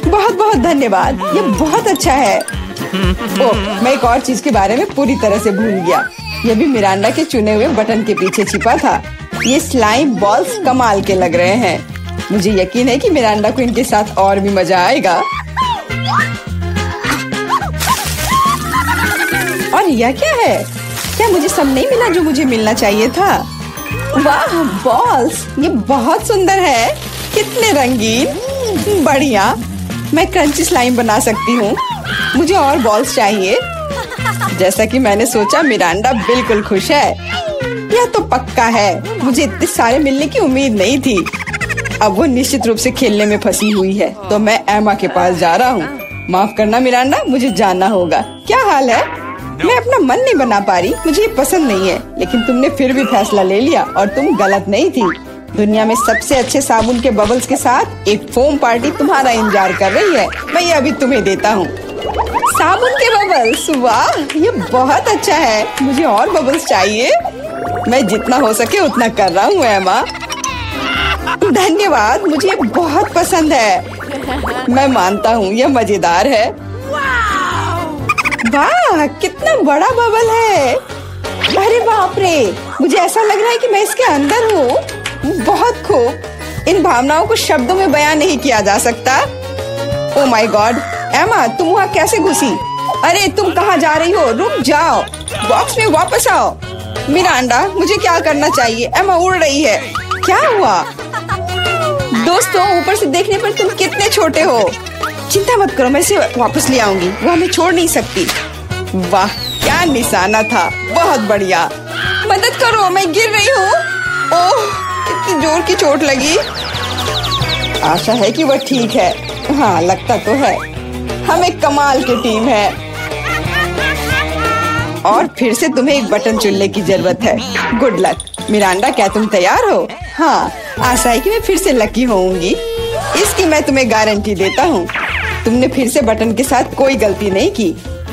बहुत बहुत धन्यवाद, ये बहुत अच्छा है। ओह, मैं एक और चीज के बारे में पूरी तरह से भूल गया। ये भी मिरांडा के चुने हुए बटन के पीछे छिपा था। ये स्लाइम बॉल्स कमाल के लग रहे हैं। मुझे यकीन है कि मिरांडा को इनके साथ और भी मजा आएगा। और यह क्या है? क्या मुझे सब नहीं मिला जो मुझे मिलना चाहिए था? वाह, बॉल्स, ये बहुत सुंदर है। कितने रंगीन। बढ़िया, मैं क्रंची स्लाइम बना सकती हूँ। मुझे और बॉल्स चाहिए। जैसा कि मैंने सोचा, मिरांडा बिल्कुल खुश है। यह तो पक्का है। मुझे इतने सारे मिलने की उम्मीद नहीं थी। अब वो निश्चित रूप से खेलने में फंसी हुई है, तो मैं एमा के पास जा रहा हूँ। माफ करना मिरांडा, मुझे जाना होगा। क्या हाल है? मैं अपना मन नहीं बना पा रही। मुझे ये पसंद नहीं है, लेकिन तुमने फिर भी फैसला ले लिया और तुम गलत नहीं थी। दुनिया में सबसे अच्छे साबुन के बबल्स के साथ एक फोम पार्टी तुम्हारा इंतजार कर रही है। मैं ये अभी तुम्हें देता हूँ। साबुन के बबल्स, वाह, ये बहुत अच्छा है। मुझे और बबल्स चाहिए। मैं जितना हो सके उतना कर रहा हूँ एमा। धन्यवाद, मुझे ये बहुत पसंद है। मैं मानता हूँ यह मजेदार है। वाह, कितना बड़ा बबल है। अरे बाप रे, मुझे ऐसा लग रहा है कि मैं इसके अंदर हूँ। बहुत खूब। इन भावनाओं को शब्दों में बयान नहीं किया जा सकता। ओह माय गॉड, एमा, तुम वहाँ कैसे घुसी? अरे तुम कहाँ जा रही हो? रुक जाओ, बॉक्स में वापस आओ। मिरांडा, मुझे क्या करना चाहिए? एमा उड़ रही है। क्या हुआ? दोस्तों, ऊपर से देखने पर तुम कितने छोटे हो। चिंता मत करो, मैं इसे वापस ले आऊंगी। वो हमें छोड़ नहीं सकती। वाह, क्या निशाना था। बहुत बढ़िया। मदद करो, मैं गिर रही हूँ। ओह, कितनी जोर की चोट लगी। आशा है कि वह ठीक है। हाँ, लगता तो है। हम एक कमाल की टीम है। और फिर से तुम्हें एक बटन चुनने की जरूरत है। Good luck. मिरांडा, क्या तुम तैयार हो? हाँ, आशा है कि मैं फिर से लकी होऊंगी। इसकी मैं तुम्हें गारंटी देता हूँ। तुमने फिर से बटन के साथ कोई गलती नहीं की।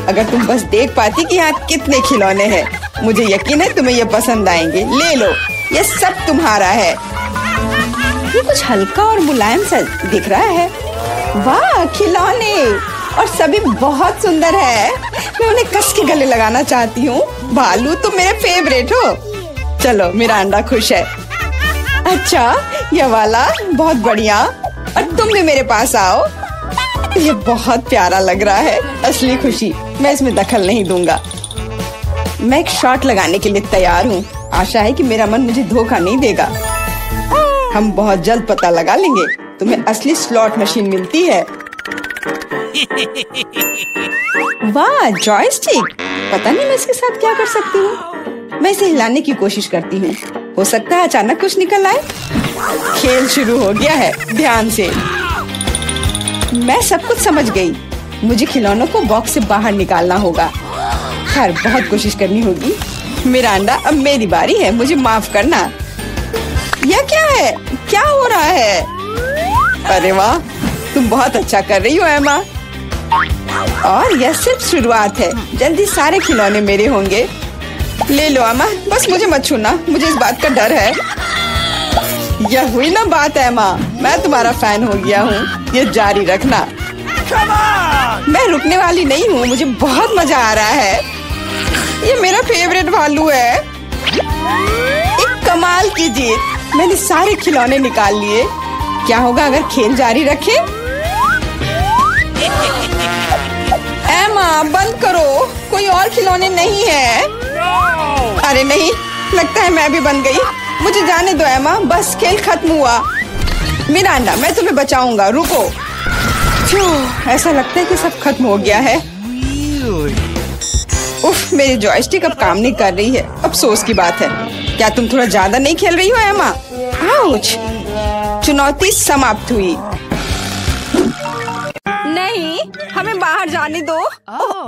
अगर तुम बस देख पाती कि यहाँ कितने खिलौने हैं, मुझे यकीन है तुम्हें ये पसंद आएंगे। ले लो, ये सब तुम्हारा है। ये कुछ हल्का और मुलायम सा दिख रहा है। वाह, खिलौने, और सभी बहुत सुंदर है। मैं उन्हें कस के गले लगाना चाहती हूँ। भालू, तुम मेरे फेवरेट हो। चलो, मिरांडा खुश है। अच्छा, ये वाला बहुत बढ़िया। और तुम भी मेरे पास आओ। ये बहुत प्यारा लग रहा है। असली खुशी। मैं इसमें दखल नहीं दूंगा। मैं एक शॉट लगाने के लिए तैयार हूँ। आशा है कि मेरा मन मुझे धोखा नहीं देगा। हम बहुत जल्द पता लगा लेंगे। तुम्हें असली स्लॉट मशीन मिलती है। वाह, जॉयस्टिक। पता नहीं मैं इसके साथ क्या कर सकती हूँ। मैं इसे हिलाने की कोशिश करती हूँ। हो सकता है अचानक कुछ निकल आए। खेल शुरू हो गया है। ध्यान से। मैं सब कुछ समझ गई। मुझे खिलौनों को बॉक्स से बाहर निकालना होगा। खैर, बहुत कोशिश करनी होगी। मिरांडा, अब मेरी बारी है। मुझे माफ करना। यह क्या है? क्या हो रहा है? अरे वाह, तुम बहुत अच्छा कर रही हो एमा। और यह सिर्फ शुरुआत है। जल्दी सारे खिलौने मेरे होंगे। ले लो एमा, बस मुझे मत छूना। मुझे इस बात का डर है। यह हुई ना बात एमा। मैं तुम्हारा फैन हो गया हूँ। ये जारी रखना। मैं रुकने वाली नहीं हूँ। मुझे बहुत मजा आ रहा है। ये मेरा फेवरेट भालू है। एक कमाल की जीत। मैंने सारे खिलौने निकाल लिए। क्या होगा अगर खेल जारी रखे? एमा, बंद करो। कोई और खिलौने नहीं है। अरे नहीं, लगता है मैं भी बन गई। मुझे जाने दो एमा, बस खेल खत्म हुआ। मिरांडा, मैं तुम्हें बचाऊंगा। रुको। ऐसा लगता है कि सब खत्म हो गया है। उफ, मेरी जॉयस्टिक अब काम नहीं कर रही है। अफसोस की बात है। क्या तुम थोड़ा ज्यादा नहीं खेल रही हो एमा? आउच! चुनौती समाप्त हुई। नहीं, हमें बाहर जाने दो।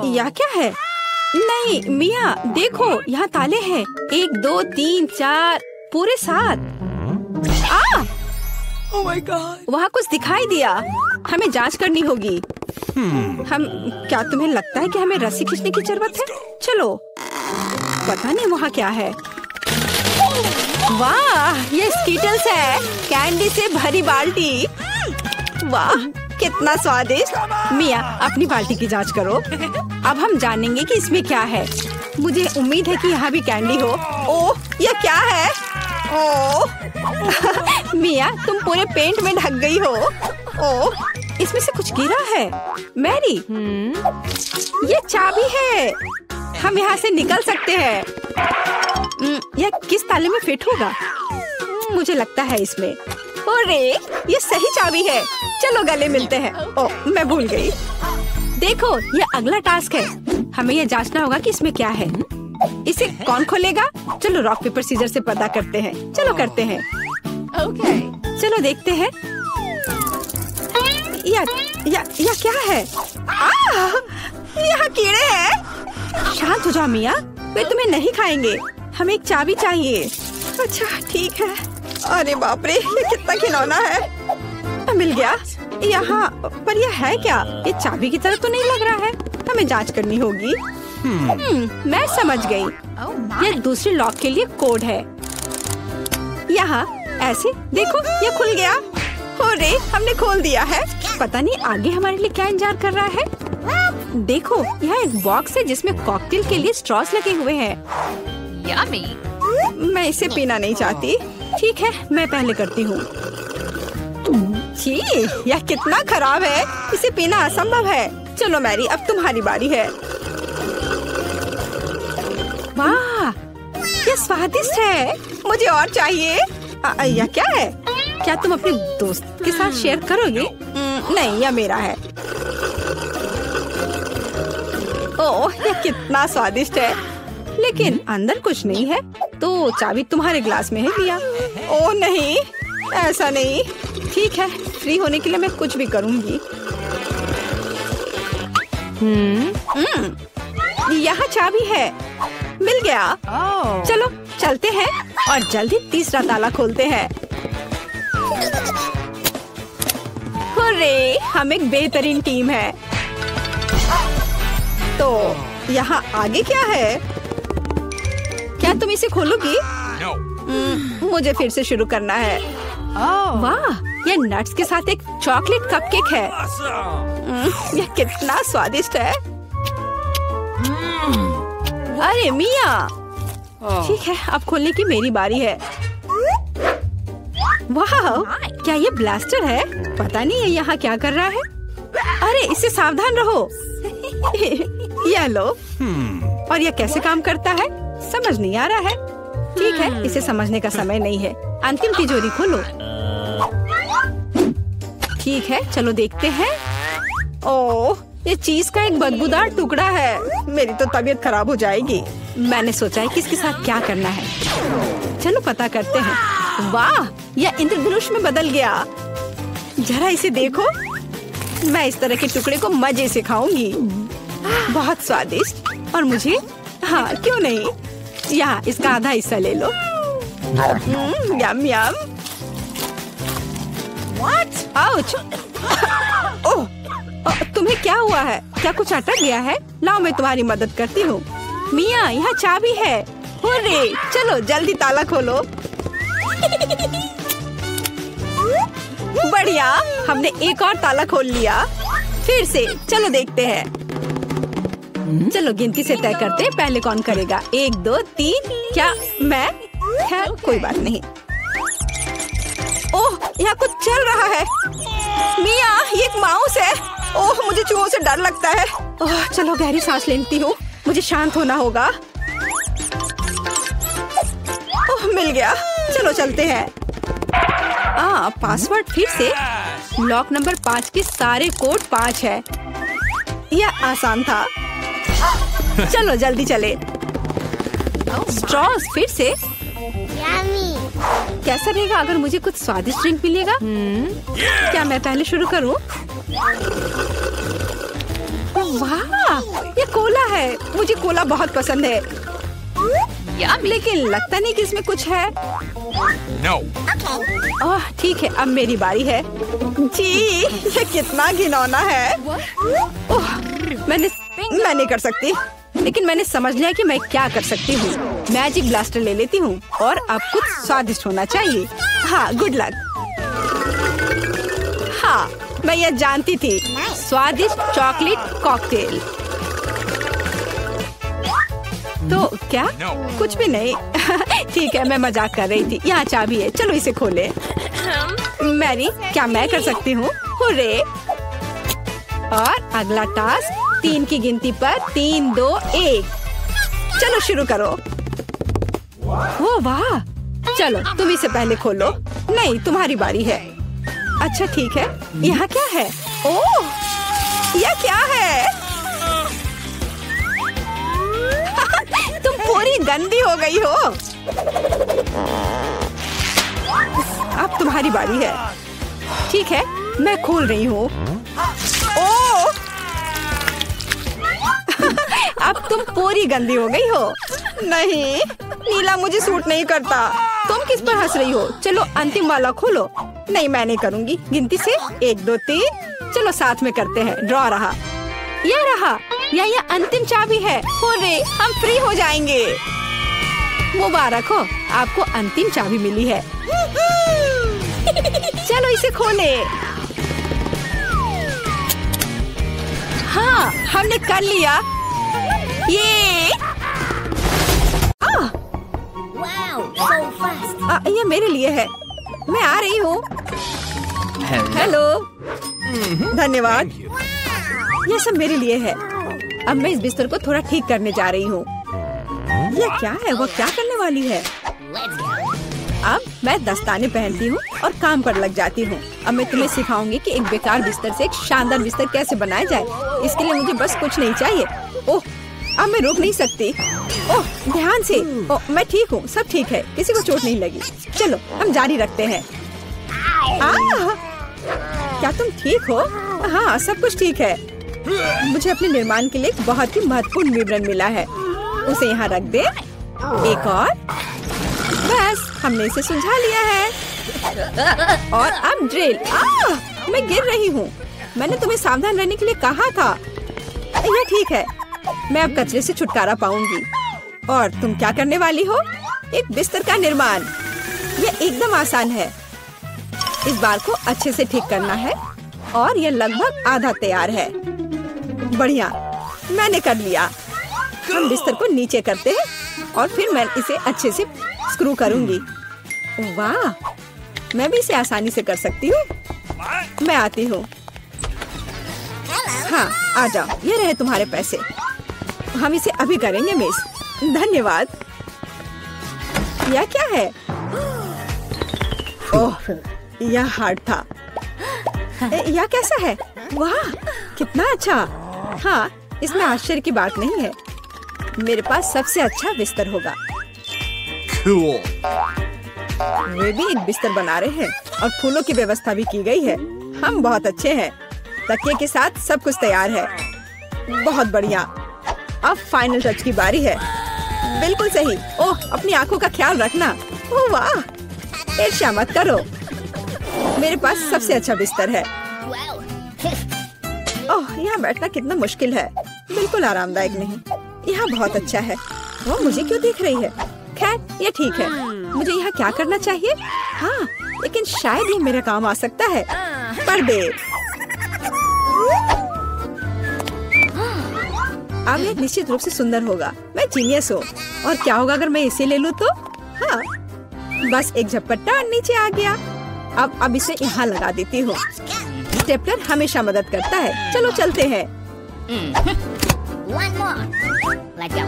यह क्या है? नहीं मिया, देखो यहाँ ताले हैं। 1 2 3 4 पूरे 7। Oh my God! वहाँ कुछ दिखाई दिया। हमें जांच करनी होगी। हम क्या तुम्हें लगता है कि हमें रस्सी खींचने की जरूरत है? चलो। पता नहीं वहाँ क्या है। वाह, ये स्कीटल्स है। कैंडी से भरी बाल्टी। वाह, कितना स्वादिष्ट। मिया, अपनी बाल्टी की जांच करो। अब हम जानेंगे कि इसमें क्या है। मुझे उम्मीद है कि यहाँ भी कैंडी हो। ओह, ये क्या है? ओह मिया, तुम पूरे पेंट में ढक गई हो। ओह, इसमें से कुछ गिरा है। मैरी, ये चाबी है। हम यहाँ से निकल सकते हैं। यह किस ताले में फिट होगा? मुझे लगता है इसमें। अरे, ये सही चाबी है। चलो गले मिलते हैं। ओह, मैं भूल गई। देखो, ये अगला टास्क है। हमें ये जांचना होगा कि इसमें क्या है। इसे कौन खोलेगा? चलो रॉक पेपर सीजर से पता करते हैं। चलो करते हैं। Okay. चलो देखते हैं। या क्या है? यहाँ कीड़े हैं। शांत हो जाओ मिया, वे तुम्हें नहीं खाएंगे। हमें एक चाबी चाहिए। अच्छा ठीक है। अरे बाप रे, ये कितना खिलौना है। मिल गया। यहाँ पर यह है क्या? ये चाबी की तरह तो नहीं लग रहा है। हमें जांच करनी होगी। मैं समझ गई। ये दूसरे लॉक के लिए कोड है। यहाँ ऐसे देखो, ये खुल गया। अरे, हमने खोल दिया है। पता नहीं आगे हमारे लिए क्या इंतजार कर रहा है। देखो, यहाँ एक बॉक्स है जिसमें कॉकटेल के लिए स्ट्रॉस लगे हुए हैं। Yummy! मैं इसे पीना नहीं चाहती। ठीक है, मैं पहले करती हूँ। छी, यह कितना खराब है। इसे पीना असंभव है। चलो मैरी, अब तुम्हारी बारी है। वाह, ये स्वादिष्ट है। मुझे और चाहिए। यह क्या है? क्या तुम अपने दोस्त के साथ शेयर करोगे? नहीं, यह मेरा है। ओह, यह कितना स्वादिष्ट है। लेकिन अंदर कुछ नहीं है। तो चाबी तुम्हारे ग्लास में है भैया। ओह नहीं, ऐसा नहीं। ठीक है, फ्री होने के लिए मैं कुछ भी करूंगी। यहाँ चाबी है, मिल गया। चलो चलते हैं और जल्दी तीसरा ताला खोलते हैं। हुर्रे, हम एक बेहतरीन टीम है। तो यहाँ आगे क्या है? क्या तुम इसे खोलोगी? मुझे फिर से शुरू करना है। वाह, ये नट्स के साथ एक चॉकलेट कपकेक है। यह कितना स्वादिष्ट है। अरे मिया, ठीक है, अब खोलने की मेरी बारी है। वाह, क्या ये ब्लास्टर है? पता नहीं ये यहाँ क्या कर रहा है। अरे इससे सावधान रहो। यह लो। और यह कैसे काम करता है समझ नहीं आ रहा है। ठीक है, इसे समझने का समय नहीं है। अंतिम तिजोरी खोलो। ठीक है, चलो देखते हैं। ओह, ये चीज का एक बदबूदार टुकड़ा है। मेरी तो तबीयत खराब हो जाएगी। मैंने सोचा है कि इसके साथ क्या करना है। चलो पता करते हैं। वाह, यह इंद्रधनुष में बदल गया। जरा इसे देखो। मैं इस तरह के टुकड़े को मजे से खाऊंगी। बहुत स्वादिष्ट। और मुझे, हाँ क्यों नहीं, यहाँ इसका आधा हिस्सा ले लो। यम यम। आउच। ओह, तुम्हें क्या हुआ है? क्या कुछ अटक गया है? लाओ मैं तुम्हारी मदद करती हूँ। मिया, यहाँ चाबी है। हुर्रे, चलो जल्दी ताला खोलो। बढ़िया, हमने एक और ताला खोल लिया। फिर से चलो देखते हैं। चलो गिनती से तय करते हैं, पहले कौन करेगा। 1 2 3। क्या मैं? खैर कोई बात नहीं। ओह, यहाँ कुछ चल रहा है। मिया, ये एक माउस है। ओह, मुझे चूहों से डर लगता है। ओह, चलो गहरी सांस लेती हूँ। मुझे शांत होना होगा। ओह, मिल गया। चलो चलते हैं। पासवर्ड फिर से। ब्लॉक नंबर 5 के सारे कोड 5 है। यह आसान था। चलो जल्दी चले। स्ट्रॉस फिर से। कैसा रहेगा अगर मुझे कुछ स्वादिष्ट ड्रिंक मिलेगा? क्या मैं पहले शुरू करूं? वाह, ये कोला है। मुझे कोला बहुत पसंद है। लेकिन लगता नहीं कि इसमें कुछ है। ओह, ठीक है, अब मेरी बारी है। जी, ये कितना घिनौना है। ओह, मैं नहीं कर सकती। लेकिन मैंने समझ लिया कि मैं क्या कर सकती हूँ। मैजिक ब्लास्टर ले लेती हूँ और अब कुछ स्वादिष्ट होना चाहिए। हाँ, गुड लक। हाँ, मैं यह जानती थी। स्वादिष्ट चॉकलेट कॉकटेल। तो क्या? कुछ भी नहीं। ठीक है, मैं मजाक कर रही थी। यहाँ चाबी है, चलो इसे खोले। मैरी, क्या मैं कर सकती हूँ? हुर्रे! और अगला टास्क 3 की गिनती पर 3 2 1। चलो शुरू करो। ओह वाह, चलो तुम इसे पहले खोलो। नहीं, तुम्हारी बारी है। अच्छा ठीक है, यहाँ क्या है? ओह, यह क्या है? तुम पूरी गंदी हो गई हो। अब तुम्हारी बारी है। ठीक है, मैं खोल रही हूँ। ओह, अब तुम पूरी गंदी हो गई हो। नहीं, नीला मुझे सूट नहीं करता। तुम किस पर हंस रही हो? चलो अंतिम वाला खोलो। नहीं, मैं नहीं करूँगी। गिनती से 1 2 3। चलो साथ में करते हैं। ड्रॉ रहा। यह रहा। यह अंतिम चाबी है। हुर्रे, हम फ्री हो जाएंगे। मुबारक हो, आपको अंतिम चाबी मिली है। चलो इसे खोले। हाँ, हमने कर लिया। ये ये मेरे लिए है। मैं आ रही हूँ। हेलो। धन्यवाद। ये सब मेरे लिए है। अब मैं इस बिस्तर को थोड़ा ठीक करने जा रही हूँ। यह क्या है? वो क्या करने वाली है? अब मैं दस्ताने पहनती हूँ और काम पर लग जाती हूँ। अब मैं तुम्हें सिखाऊंगी कि एक बेकार बिस्तर से एक शानदार बिस्तर कैसे बनाया जाए। इसके लिए मुझे बस कुछ नहीं चाहिए। ओह, अब मैं रुक नहीं सकती। ओह, ध्यान से। ओह, मैं ठीक हूँ, सब ठीक है, किसी को चोट नहीं लगी। चलो हम जारी रखते हैं। क्या तुम ठीक हो? हाँ, सब कुछ ठीक है। मुझे अपने निर्माण के लिए एक बहुत ही महत्वपूर्ण विवरण मिला है। उसे यहाँ रख दे। एक और। बस हमने इसे सुलझा लिया है। और अब ड्रिल। मैं गिर रही हूँ। मैंने तुम्हें सावधान रहने के लिए कहा था। यह ठीक है। मैं अब कचरे से छुटकारा पाऊंगी। और तुम क्या करने वाली हो? एक बिस्तर का निर्माण। यह एकदम आसान है। इस बार को अच्छे से ठीक करना है और यह लगभग आधा तैयार है। बढ़िया, मैंने कर लिया। हम बिस्तर को नीचे करते हैं और फिर मैं इसे अच्छे से स्क्रू करूंगी। वाह, मैं भी इसे आसानी से कर सकती हूँ। मैं आती हूँ। हाँ, आ जाओ। ये रहे तुम्हारे पैसे। हम इसे अभी करेंगे मिस। धन्यवाद। यह क्या है? ओह, यह हार्ड था। यह कैसा है? वाह, कितना अच्छा। हाँ, इसमें आश्चर्य की बात नहीं है। मेरे पास सबसे अच्छा बिस्तर होगा। Cool. वे भी एक बिस्तर बना रहे हैं और फूलों की व्यवस्था भी की गई है। हम बहुत अच्छे हैं। तकिए के साथ सब कुछ तैयार है। बहुत बढ़िया। अब फाइनल टच की बारी है। बिल्कुल सही। ओह, अपनी आंखों का ख्याल रखना। ओह वाह, ईर्ष्या मत करो। मेरे पास सबसे अच्छा बिस्तर है। ओह, यहाँ बैठना कितना मुश्किल है। बिल्कुल आरामदायक नहीं। यहाँ बहुत अच्छा है। वो मुझे क्यों देख रही है? खैर, ये ठीक है। मुझे यहाँ क्या करना चाहिए? हाँ, लेकिन शायद ये मेरे काम आ सकता है। पर्दे। अब ये निश्चित रूप से सुंदर होगा। मैं जीनियस हूँ। और क्या होगा अगर मैं इसे ले लूँ तो? हाँ, बस एक झपट्टा और नीचे आ गया। अब इसे यहाँ लगा देती हूँ। स्टेपलर हमेशा मदद करता है। चलो चलते हैं। One more. Let's go.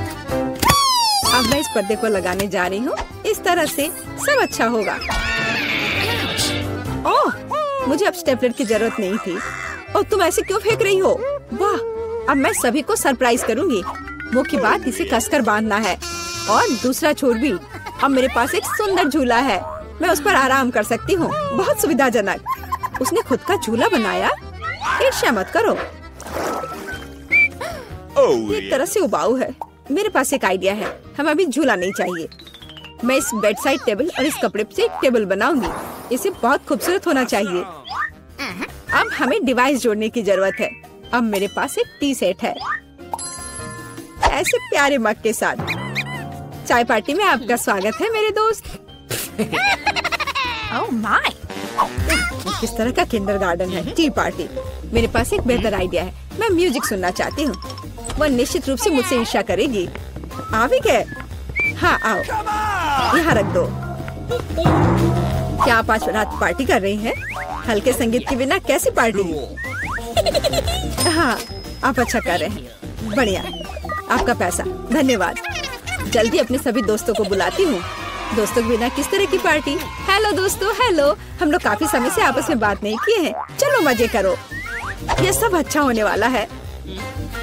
अब मैं इस पर्दे को लगाने जा रही हूँ। इस तरह से सब अच्छा होगा। ओह, मुझे अब स्टेपलर की जरूरत नहीं थी। और तुम ऐसे क्यों फेंक रही हो? वाह, अब मैं सभी को सरप्राइज करूंगी। मुख्य बात इसे कसकर बांधना है और दूसरा छोर भी। अब मेरे पास एक सुंदर झूला है। मैं उस पर आराम कर सकती हूँ। बहुत सुविधाजनक। उसने खुद का झूला बनाया। ईर्ष्या मत करो। एक तरह से उबाऊ है। मेरे पास एक आइडिया है। हमें अभी झूला नहीं चाहिए। मैं इस बेड साइड टेबल और इस कपड़े से एक टेबल बनाऊंगी। इसे बहुत खूबसूरत होना चाहिए। अब हमें डिवाइस जोड़ने की जरूरत है। अब मेरे पास एक टी सेट है, ऐसे प्यारे मग के साथ। चाय पार्टी में आपका स्वागत है मेरे दोस्त। Oh my! किस तरह का किंडरगार्टन है टी पार्टी। मेरे पास एक बेहतर आइडिया है। मैं म्यूजिक सुनना चाहती हूँ। वह निश्चित रूप से मुझसे ईर्ष्या करेगी। आ भी गए? हाँ, आओ। यहाँ रख दो। क्या आप आज रात पार्टी कर रही हैं? हल्के संगीत के बिना कैसी पार्टी? हाँ, आप अच्छा कर रहे हैं। बढ़िया। आपका पैसा। धन्यवाद। जल्दी अपने सभी दोस्तों को बुलाती हूँ। दोस्तों के बिना किस तरह की पार्टी? हेलो दोस्तों, हेलो। हम लोग काफी समय से आपस में बात नहीं किए हैं। चलो मजे करो। ये सब अच्छा होने वाला है।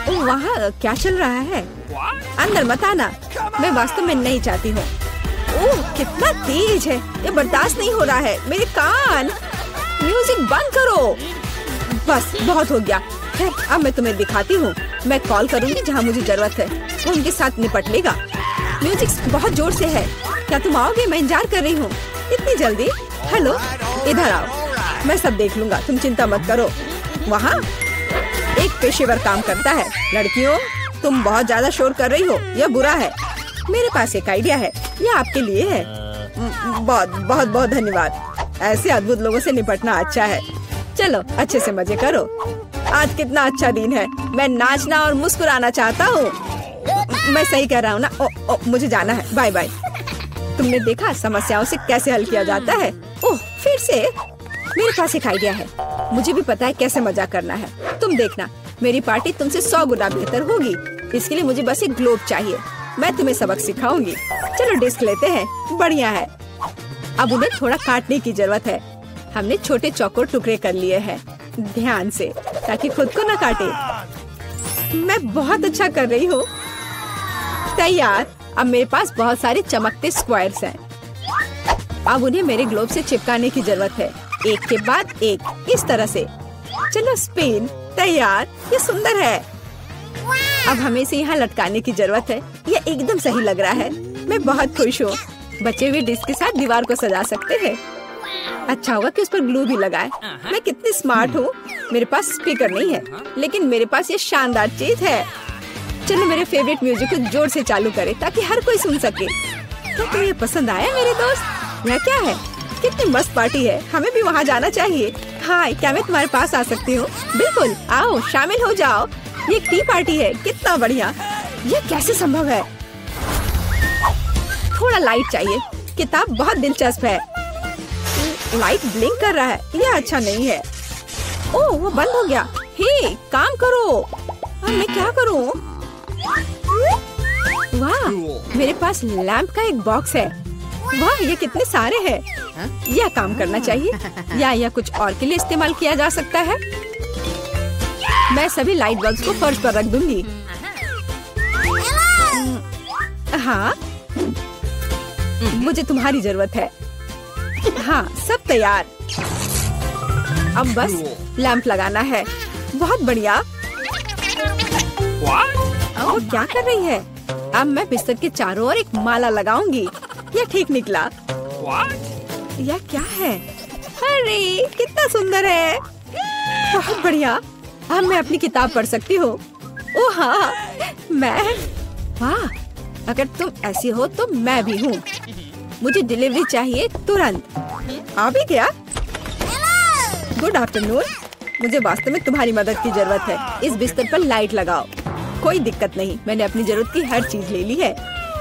ओह, वहाँ क्या चल रहा है? अंदर मत आना। मैं वास्तव में नहीं चाहती हूँ। ओह, कितना तेज है। ये बर्दाश्त नहीं हो रहा है। मेरे कान। म्यूजिक बंद करो। बस, बहुत हो गया। खैर, अब मैं तुम्हें दिखाती हूँ। मैं कॉल करूँगी जहाँ मुझे जरूरत है। वो उनके साथ निपट लेगा। म्यूजिक बहुत जोर से है। क्या तुम आओगे? मैं इंतजार कर रही हूँ। इतनी जल्दी? हेलो, इधर आओ। मैं सब देख लूंगा। तुम चिंता मत करो। वहाँ एक पेशेवर काम करता है। लड़कियों, तुम बहुत ज्यादा शोर कर रही हो। यह बुरा है। मेरे पास एक आइडिया है। यह आपके लिए है। बहुत बहुत बहुत धन्यवाद। ऐसे अद्भुत लोगों से निपटना अच्छा है। चलो अच्छे से मजे करो। आज कितना अच्छा दिन है। मैं नाचना और मुस्कुराना चाहता हूँ। मैं सही कह रहा हूँ ना? मुझे जाना है। Bye bye. तुमने देखा समस्याओं से कैसे हल किया जाता है? ओह, फिर से? मेरे पास एक आइडिया है। मुझे भी पता है कैसे मजाक करना है। तुम देखना, मेरी पार्टी तुमसे 100 गुना बेहतर होगी। इसके लिए मुझे बस एक ग्लोब चाहिए। मैं तुम्हें सबक सिखाऊंगी। चलो डिस्क लेते हैं। बढ़िया है। अब उन्हें थोड़ा काटने की जरूरत है। हमने छोटे चौकोर टुकड़े कर लिए हैं। ध्यान से, ताकि खुद को न काटे। मैं बहुत अच्छा कर रही हूँ। तैयार। अब मेरे पास बहुत सारे चमकते स्क्वायर्स हैं। अब उन्हें मेरे ग्लोब से चिपकाने की जरूरत है, एक के बाद एक, इस तरह से। चलो स्पिन। तैयार, ये सुंदर है। अब हमें इसे यहाँ लटकाने की जरूरत है। ये एकदम सही लग रहा है। मैं बहुत खुश हूँ। बचे हुए डिस्क के साथ दीवार को सजा सकते हैं। अच्छा होगा कि उस पर ग्लू भी लगाए। मैं कितनी स्मार्ट हूँ। मेरे पास स्पीकर नहीं है, लेकिन मेरे पास ये शानदार चीज है। चलो मेरे फेवरेट म्यूजिक को जोर से चालू करें ताकि हर कोई सुन सके। क्या तुम्हें ये पसंद आया मेरे दोस्त? यह क्या है? कितनी मस्त पार्टी है। हमें भी वहाँ जाना चाहिए। हाय, क्या मैं तुम्हारे पास आ सकती हूँ? बिल्कुल, आओ शामिल हो जाओ। ये एक टी पार्टी है। कितना बढ़िया। ये कैसे संभव है? थोड़ा लाइट चाहिए। किताब बहुत दिलचस्प है। लाइट ब्लिंक कर रहा है। यह अच्छा नहीं है। ओह, वो बंद हो गया। हे, काम करो। अब मैं क्या करूं? वाह, मेरे पास लैंप का एक बॉक्स है। वाह, ये कितने सारे हैं। यह काम करना चाहिए या यह कुछ और के लिए इस्तेमाल किया जा सकता है। मैं सभी लाइट बल्ब्स को फर्श पर रख दूंगी। हाँ, मुझे तुम्हारी जरूरत है। हाँ, सब तैयार। अब बस लैंप लगाना है। बहुत बढ़िया। वो क्या कर रही है? अब मैं बिस्तर के चारों ओर एक माला लगाऊंगी। यह ठीक निकला। यह क्या है? अरे कितना सुंदर है। बहुत बढ़िया। अब मैं अपनी किताब पढ़ सकती हूँ। ओह हाँ, मैं। वाह, अगर तुम ऐसी हो तो मैं भी हूँ। मुझे डिलीवरी चाहिए तुरंत। आ भी गया। Good afternoon. मुझे वास्तव में तुम्हारी मदद की जरूरत है। इस बिस्तर पर लाइट लगाओ। कोई दिक्कत नहीं, मैंने अपनी जरूरत की हर चीज ले ली है।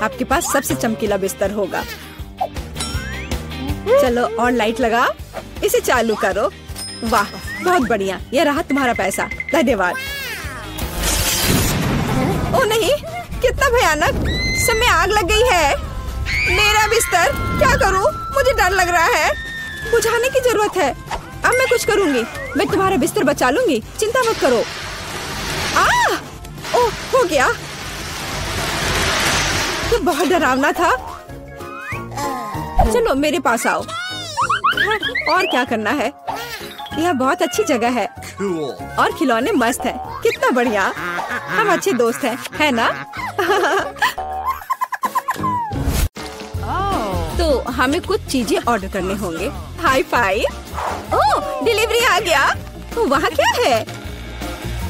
आपके पास सबसे चमकीला बिस्तर होगा। चलो और लाइट लगाओ। इसे चालू करो। वाह, बहुत बढ़िया। यह रहा तुम्हारा पैसा। धन्यवाद। ओ नहीं, कितना भयानक। सब में आग लग गई है। मेरा बिस्तर, क्या करूं? मुझे डर लग रहा है। बुझाने की जरूरत है। अब मैं कुछ करूंगी। मैं तुम्हारा बिस्तर बचा लूंगी। चिंता मत करो। ओह, हो गया। तो बहुत डरावना था। चलो मेरे पास आओ। और क्या करना है? यह बहुत अच्छी जगह है और खिलौने मस्त है। कितना बढ़िया। हम अच्छे दोस्त हैं, है ना? तो हमें कुछ चीजें ऑर्डर करने होंगे। High five. ओह, डिलीवरी आ गया। वहाँ क्या है?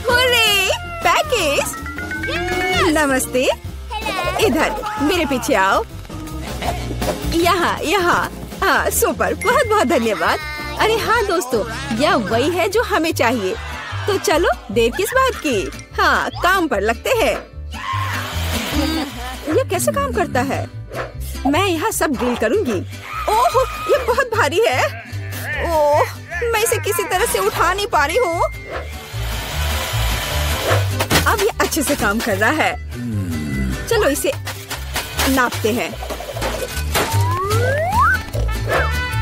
Hurray, package. नमस्ते। इधर मेरे पीछे आओ। यहाँ यहाँ। हाँ, सुपर। बहुत बहुत धन्यवाद। अरे हाँ दोस्तों, यह वही है जो हमें चाहिए। तो चलो, देर किस बात की। हाँ, काम पर लगते हैं। यह कैसे काम करता है? मैं यहाँ सब डील करूँगी। ओह, ये बहुत भारी है। ओह, मैं इसे किसी तरह से उठा नहीं पा रही हूँ। अब ये अच्छे से काम कर रहा है। चलो इसे नापते हैं।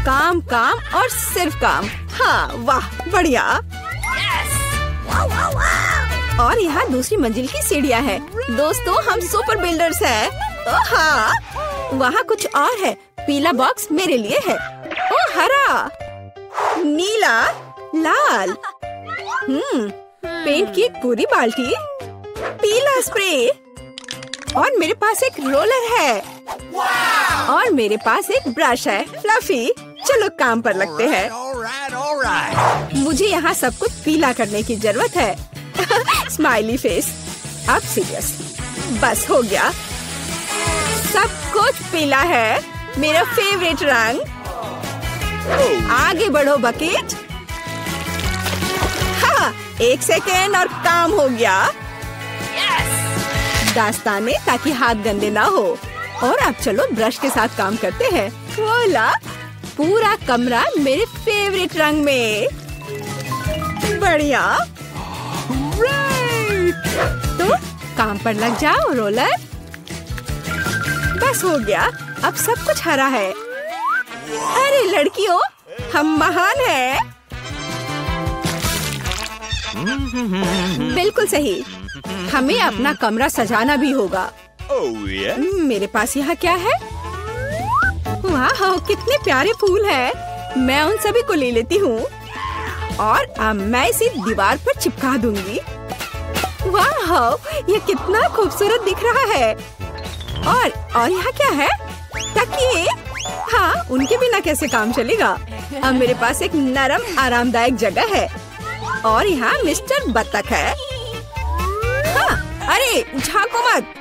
काम काम और सिर्फ काम। हाँ, वाह, बढ़िया। और यहाँ दूसरी मंजिल की सीढ़ियाँ हैं। दोस्तों, हम सुपर बिल्डर्स हैं। ओह हाँ, वहाँ कुछ और है। पीला बॉक्स मेरे लिए है। ओह, हरा, नीला, लाल। पेंट की एक पूरी बाल्टी, पीला स्प्रे, और मेरे पास एक रोलर है। और मेरे पास एक ब्रश है, फ्लफी। चलो काम पर लगते हैं। मुझे यहाँ सब कुछ पीला करने की जरूरत है। Smiley face. अब सीरियस। बस हो गया। सब कुछ पीला है। मेरा फेवरेट रंग। आगे बढ़ो बकेट। हाँ, 1 सेकेंड और काम हो गया। दास्ताने, ताकि हाथ गंदे ना हो। और अब चलो ब्रश के साथ काम करते हैं। वोला, पूरा कमरा मेरे फेवरेट रंग में। बढ़िया। तो काम पर लग जाओ रोलर। बस हो गया। अब सब कुछ हरा है। अरे लड़कियों, हम महान हैं। बिल्कुल सही। हमें अपना कमरा सजाना भी होगा। मेरे पास यहाँ क्या है? वाह, कितने प्यारे फूल हैं। मैं उन सभी को ले लेती हूँ। और अब मैं इसे दीवार पर चिपका दूंगी। वाह, ये कितना खूबसूरत दिख रहा है। और यहाँ क्या है? तकिए। हाँ, उनके बिना कैसे काम चलेगा। अब मेरे पास एक नरम आरामदायक जगह है और यहाँ मिस्टर बत्तख है। हाँ, अरे झांको मत।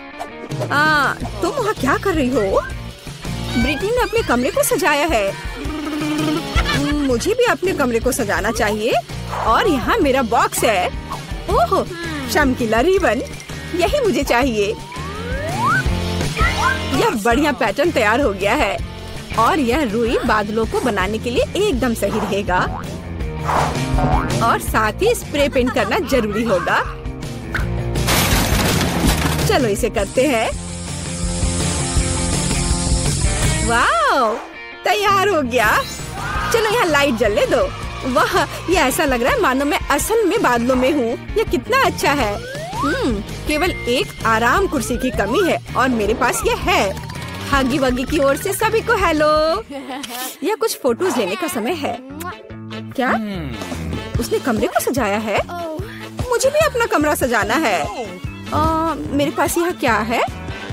तुम वहाँ क्या कर रही हो? ब्रिटनी ने अपने कमरे को सजाया है। मुझे भी अपने कमरे को सजाना चाहिए। और यहाँ मेरा बॉक्स है। ओह, चमकीला रिबन, यही मुझे चाहिए। यह बढ़िया पैटर्न तैयार हो गया है और यह रुई बादलों को बनाने के लिए एकदम सही रहेगा। और साथ ही स्प्रे पेंट करना जरूरी होगा। चलो इसे करते हैं। वाह, तैयार हो गया। चलो यहाँ लाइट जलने दो। वाह, ये ऐसा लग रहा है मानो मैं असल में बादलों में हूँ। ये कितना अच्छा है। केवल एक आराम कुर्सी की कमी है और मेरे पास ये है। हगी वगी की ओर से सभी को हेलो। यह कुछ फोटोज लेने का समय है। क्या उसने कमरे को सजाया है? मुझे भी अपना कमरा सजाना है। मेरे पास यहाँ क्या है?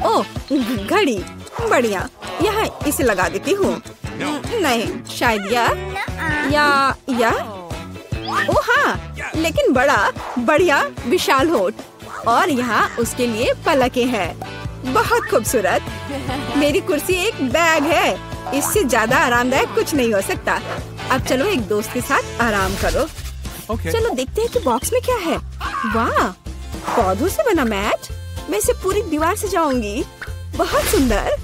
ओह, घड़ी, बढ़िया। यहाँ इसे लगा देती हूँ। नहीं, शायद या ओ हाँ, लेकिन बढ़िया विशाल होठ। और यहाँ उसके लिए पलकें हैं। बहुत खूबसूरत। मेरी कुर्सी एक बैग है। इससे ज्यादा आरामदायक कुछ नहीं हो सकता। अब चलो एक दोस्त के साथ आराम करो। चलो देखते हैं कि बॉक्स में क्या है। वाह, पौधों से बना मैट। मैं इसे पूरी दीवार से जाऊंगी। बहुत सुंदर।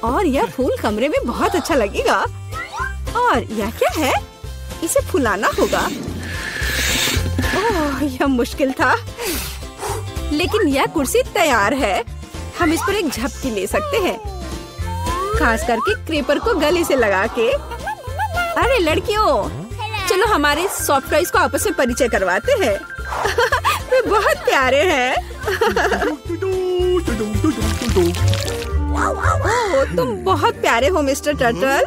और यह फूल कमरे में बहुत अच्छा लगेगा। और यह क्या है? इसे फुलाना होगा। ओह, यह मुश्किल था, लेकिन यह कुर्सी तैयार है। हम इस पर एक झपकी ले सकते हैं, खास करके क्रेपर को गले से लगा के। अरे लड़कियों, चलो हमारे सॉफ्ट टॉयज को आपस में परिचय करवाते हैं। वे बहुत प्यारे हैं। ओह, तुम बहुत प्यारे हो मिस्टर टर्टल।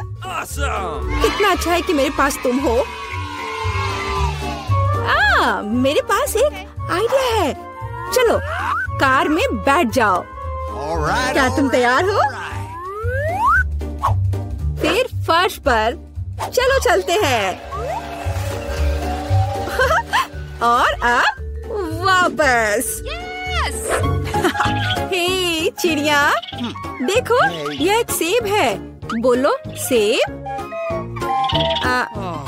कितना अच्छा है कि मेरे पास तुम हो। मेरे पास एक आइडिया है। चलो कार में बैठ जाओ। क्या तुम तैयार हो? फिर फर्श पर चलो चलते हैं। और अब वापस। हे चिड़िया, देखो यह एक सेब है। बोलो सेब।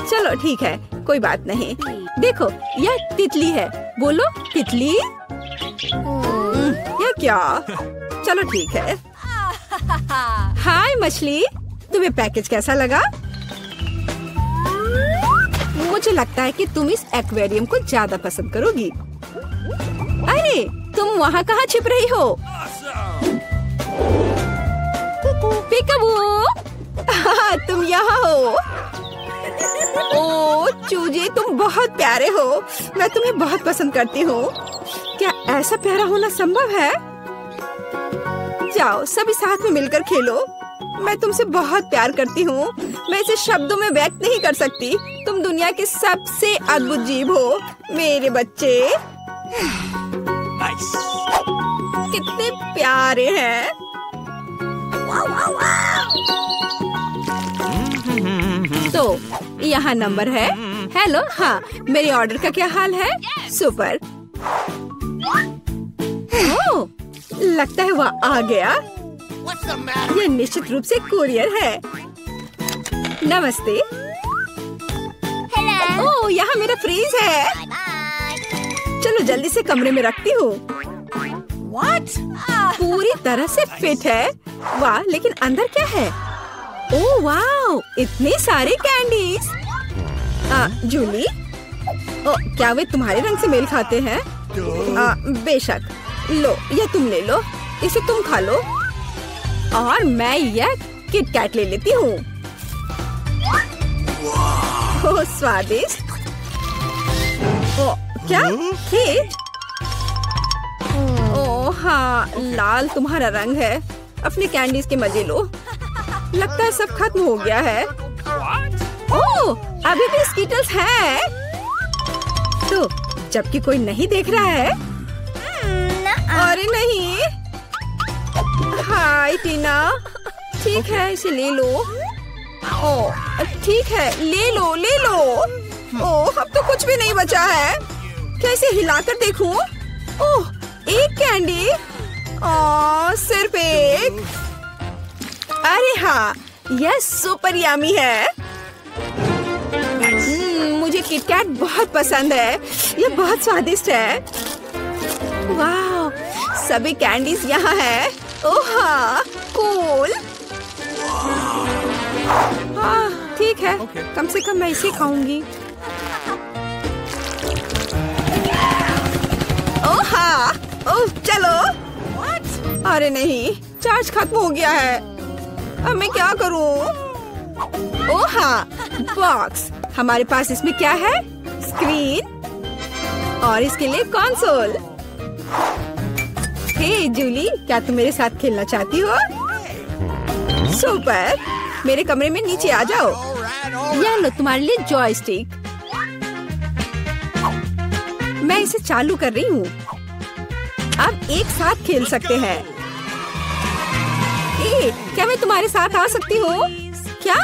चलो ठीक है, कोई बात नहीं। देखो यह तितली है। बोलो तितली। यह क्या? चलो ठीक है। हाय मछली, तुम्हें पैकेज कैसा लगा? मुझे लगता है कि तुम इस एक्वेरियम को ज्यादा पसंद करोगी। अरे तुम वहाँ कहाँ छिप रही हो? पिकाबू, तुम यहाँ हो। ओ चूजे, तुम बहुत प्यारे हो। मैं तुम्हें बहुत पसंद करती हूँ। क्या ऐसा प्यारा होना संभव है? जाओ सभी साथ में मिलकर खेलो। मैं तुमसे बहुत प्यार करती हूँ। मैं इसे शब्दों में व्यक्त नहीं कर सकती। तुम दुनिया के सबसे अद्भुत जीव हो मेरे बच्चे। कितने प्यारे हैं। तो यहाँ नंबर है। हेलो, हाँ मेरे ऑर्डर का क्या हाल है? सुपर। ओह, लगता है वह आ गया। यह निश्चित रूप से कुरियर है। नमस्ते। ओह, यहाँ मेरा फ्रीज है। चलो जल्दी से कमरे में रखती हूँ। पूरी तरह से फिट है। वाह, लेकिन अंदर क्या है? ओह वाह, इतने सारे कैंडीज। जूली, क्या वे तुम्हारे रंग से मेल खाते हैं? बेशक। लो, यह तुम ले लो। इसे तुम खा लो। और मैं यह किट कैट ले लेती हूँ। ओह स्वादिष्ट। क्या केक? ओह हाँ, लाल तुम्हारा रंग है। अपने कैंडीज के मजे लो। लगता है सब खत्म हो गया है। ओह, अभी भी स्कीटल्स हैं। दो, जबकि कोई नहीं देख रहा है। अरे नहीं। हाय टीना, ठीक है इसे ले लो। ओह ठीक है, ले लो ले लो। ओह अब तो कुछ भी नहीं बचा है। कैसे हिलाकर देखूं? ओह एक कैंडी। ओह सिर्फ एक। अरे हाँ, यह सुपर यम्मी है। मुझे किटकैट बहुत पसंद है, ये बहुत स्वादिष्ट है। वाह, सभी कैंडीज यहाँ है। ओह हाँ, कूल। हाँ ठीक है, कम से कम मैं इसे खाऊंगी। ओह हाँ, ओह चलो। अरे नहीं, चार्ज खत्म हो गया है। अब मैं क्या करूं? ओह हाँ, बॉक्स। हमारे पास इसमें क्या है? स्क्रीन और इसके लिए कंसोल। हे जूली, क्या तुम मेरे साथ खेलना चाहती हो? सुपर, मेरे कमरे में नीचे आ जाओ। यह लो तुम्हारे लिए जॉयस्टिक। मैं इसे चालू कर रही हूँ। अब एक साथ खेल सकते हैं। क्या मैं तुम्हारे साथ आ सकती हूँ? क्या?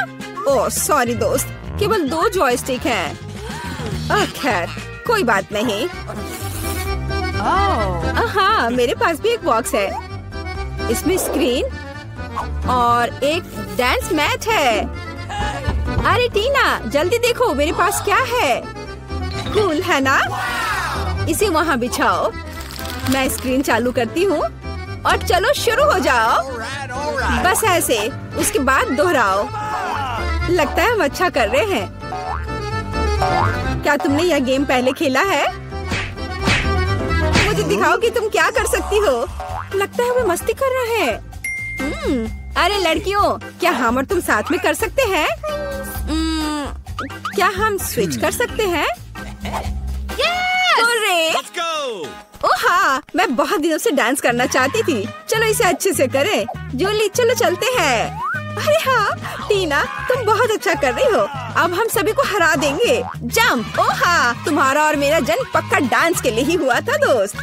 ओह सॉरी दोस्त, केवल 2 जॉयस्टिक हैं। खैर कोई बात नहीं। हाँ मेरे पास भी एक बॉक्स है। इसमें स्क्रीन और एक डांस मैट है। अरे टीना जल्दी देखो मेरे पास क्या है। कूल है ना? इसे वहाँ बिछाओ। मैं स्क्रीन चालू करती हूँ और चलो शुरू हो जाओ। बस ऐसे, उसके बाद दोहराओ। लगता है हम अच्छा कर रहे हैं। क्या तुमने यह गेम पहले खेला है? मुझे दिखाओ कि तुम क्या कर सकती हो। लगता है वे मस्ती कर रहे हैं। अरे लड़कियों, क्या हम और तुम साथ में कर सकते हैं? क्या हम स्विच कर सकते हैं? Let's go! ओह हाँ, मैं बहुत दिनों से डांस करना चाहती थी। चलो इसे अच्छे से करें। जूली चलो चलते हैं। अरे हाँ टीना, तुम बहुत अच्छा कर रही हो। अब हम सभी को हरा देंगे। जंप। ओह हाँ, तुम्हारा और मेरा जन्म पक्का डांस के लिए ही हुआ था दोस्त।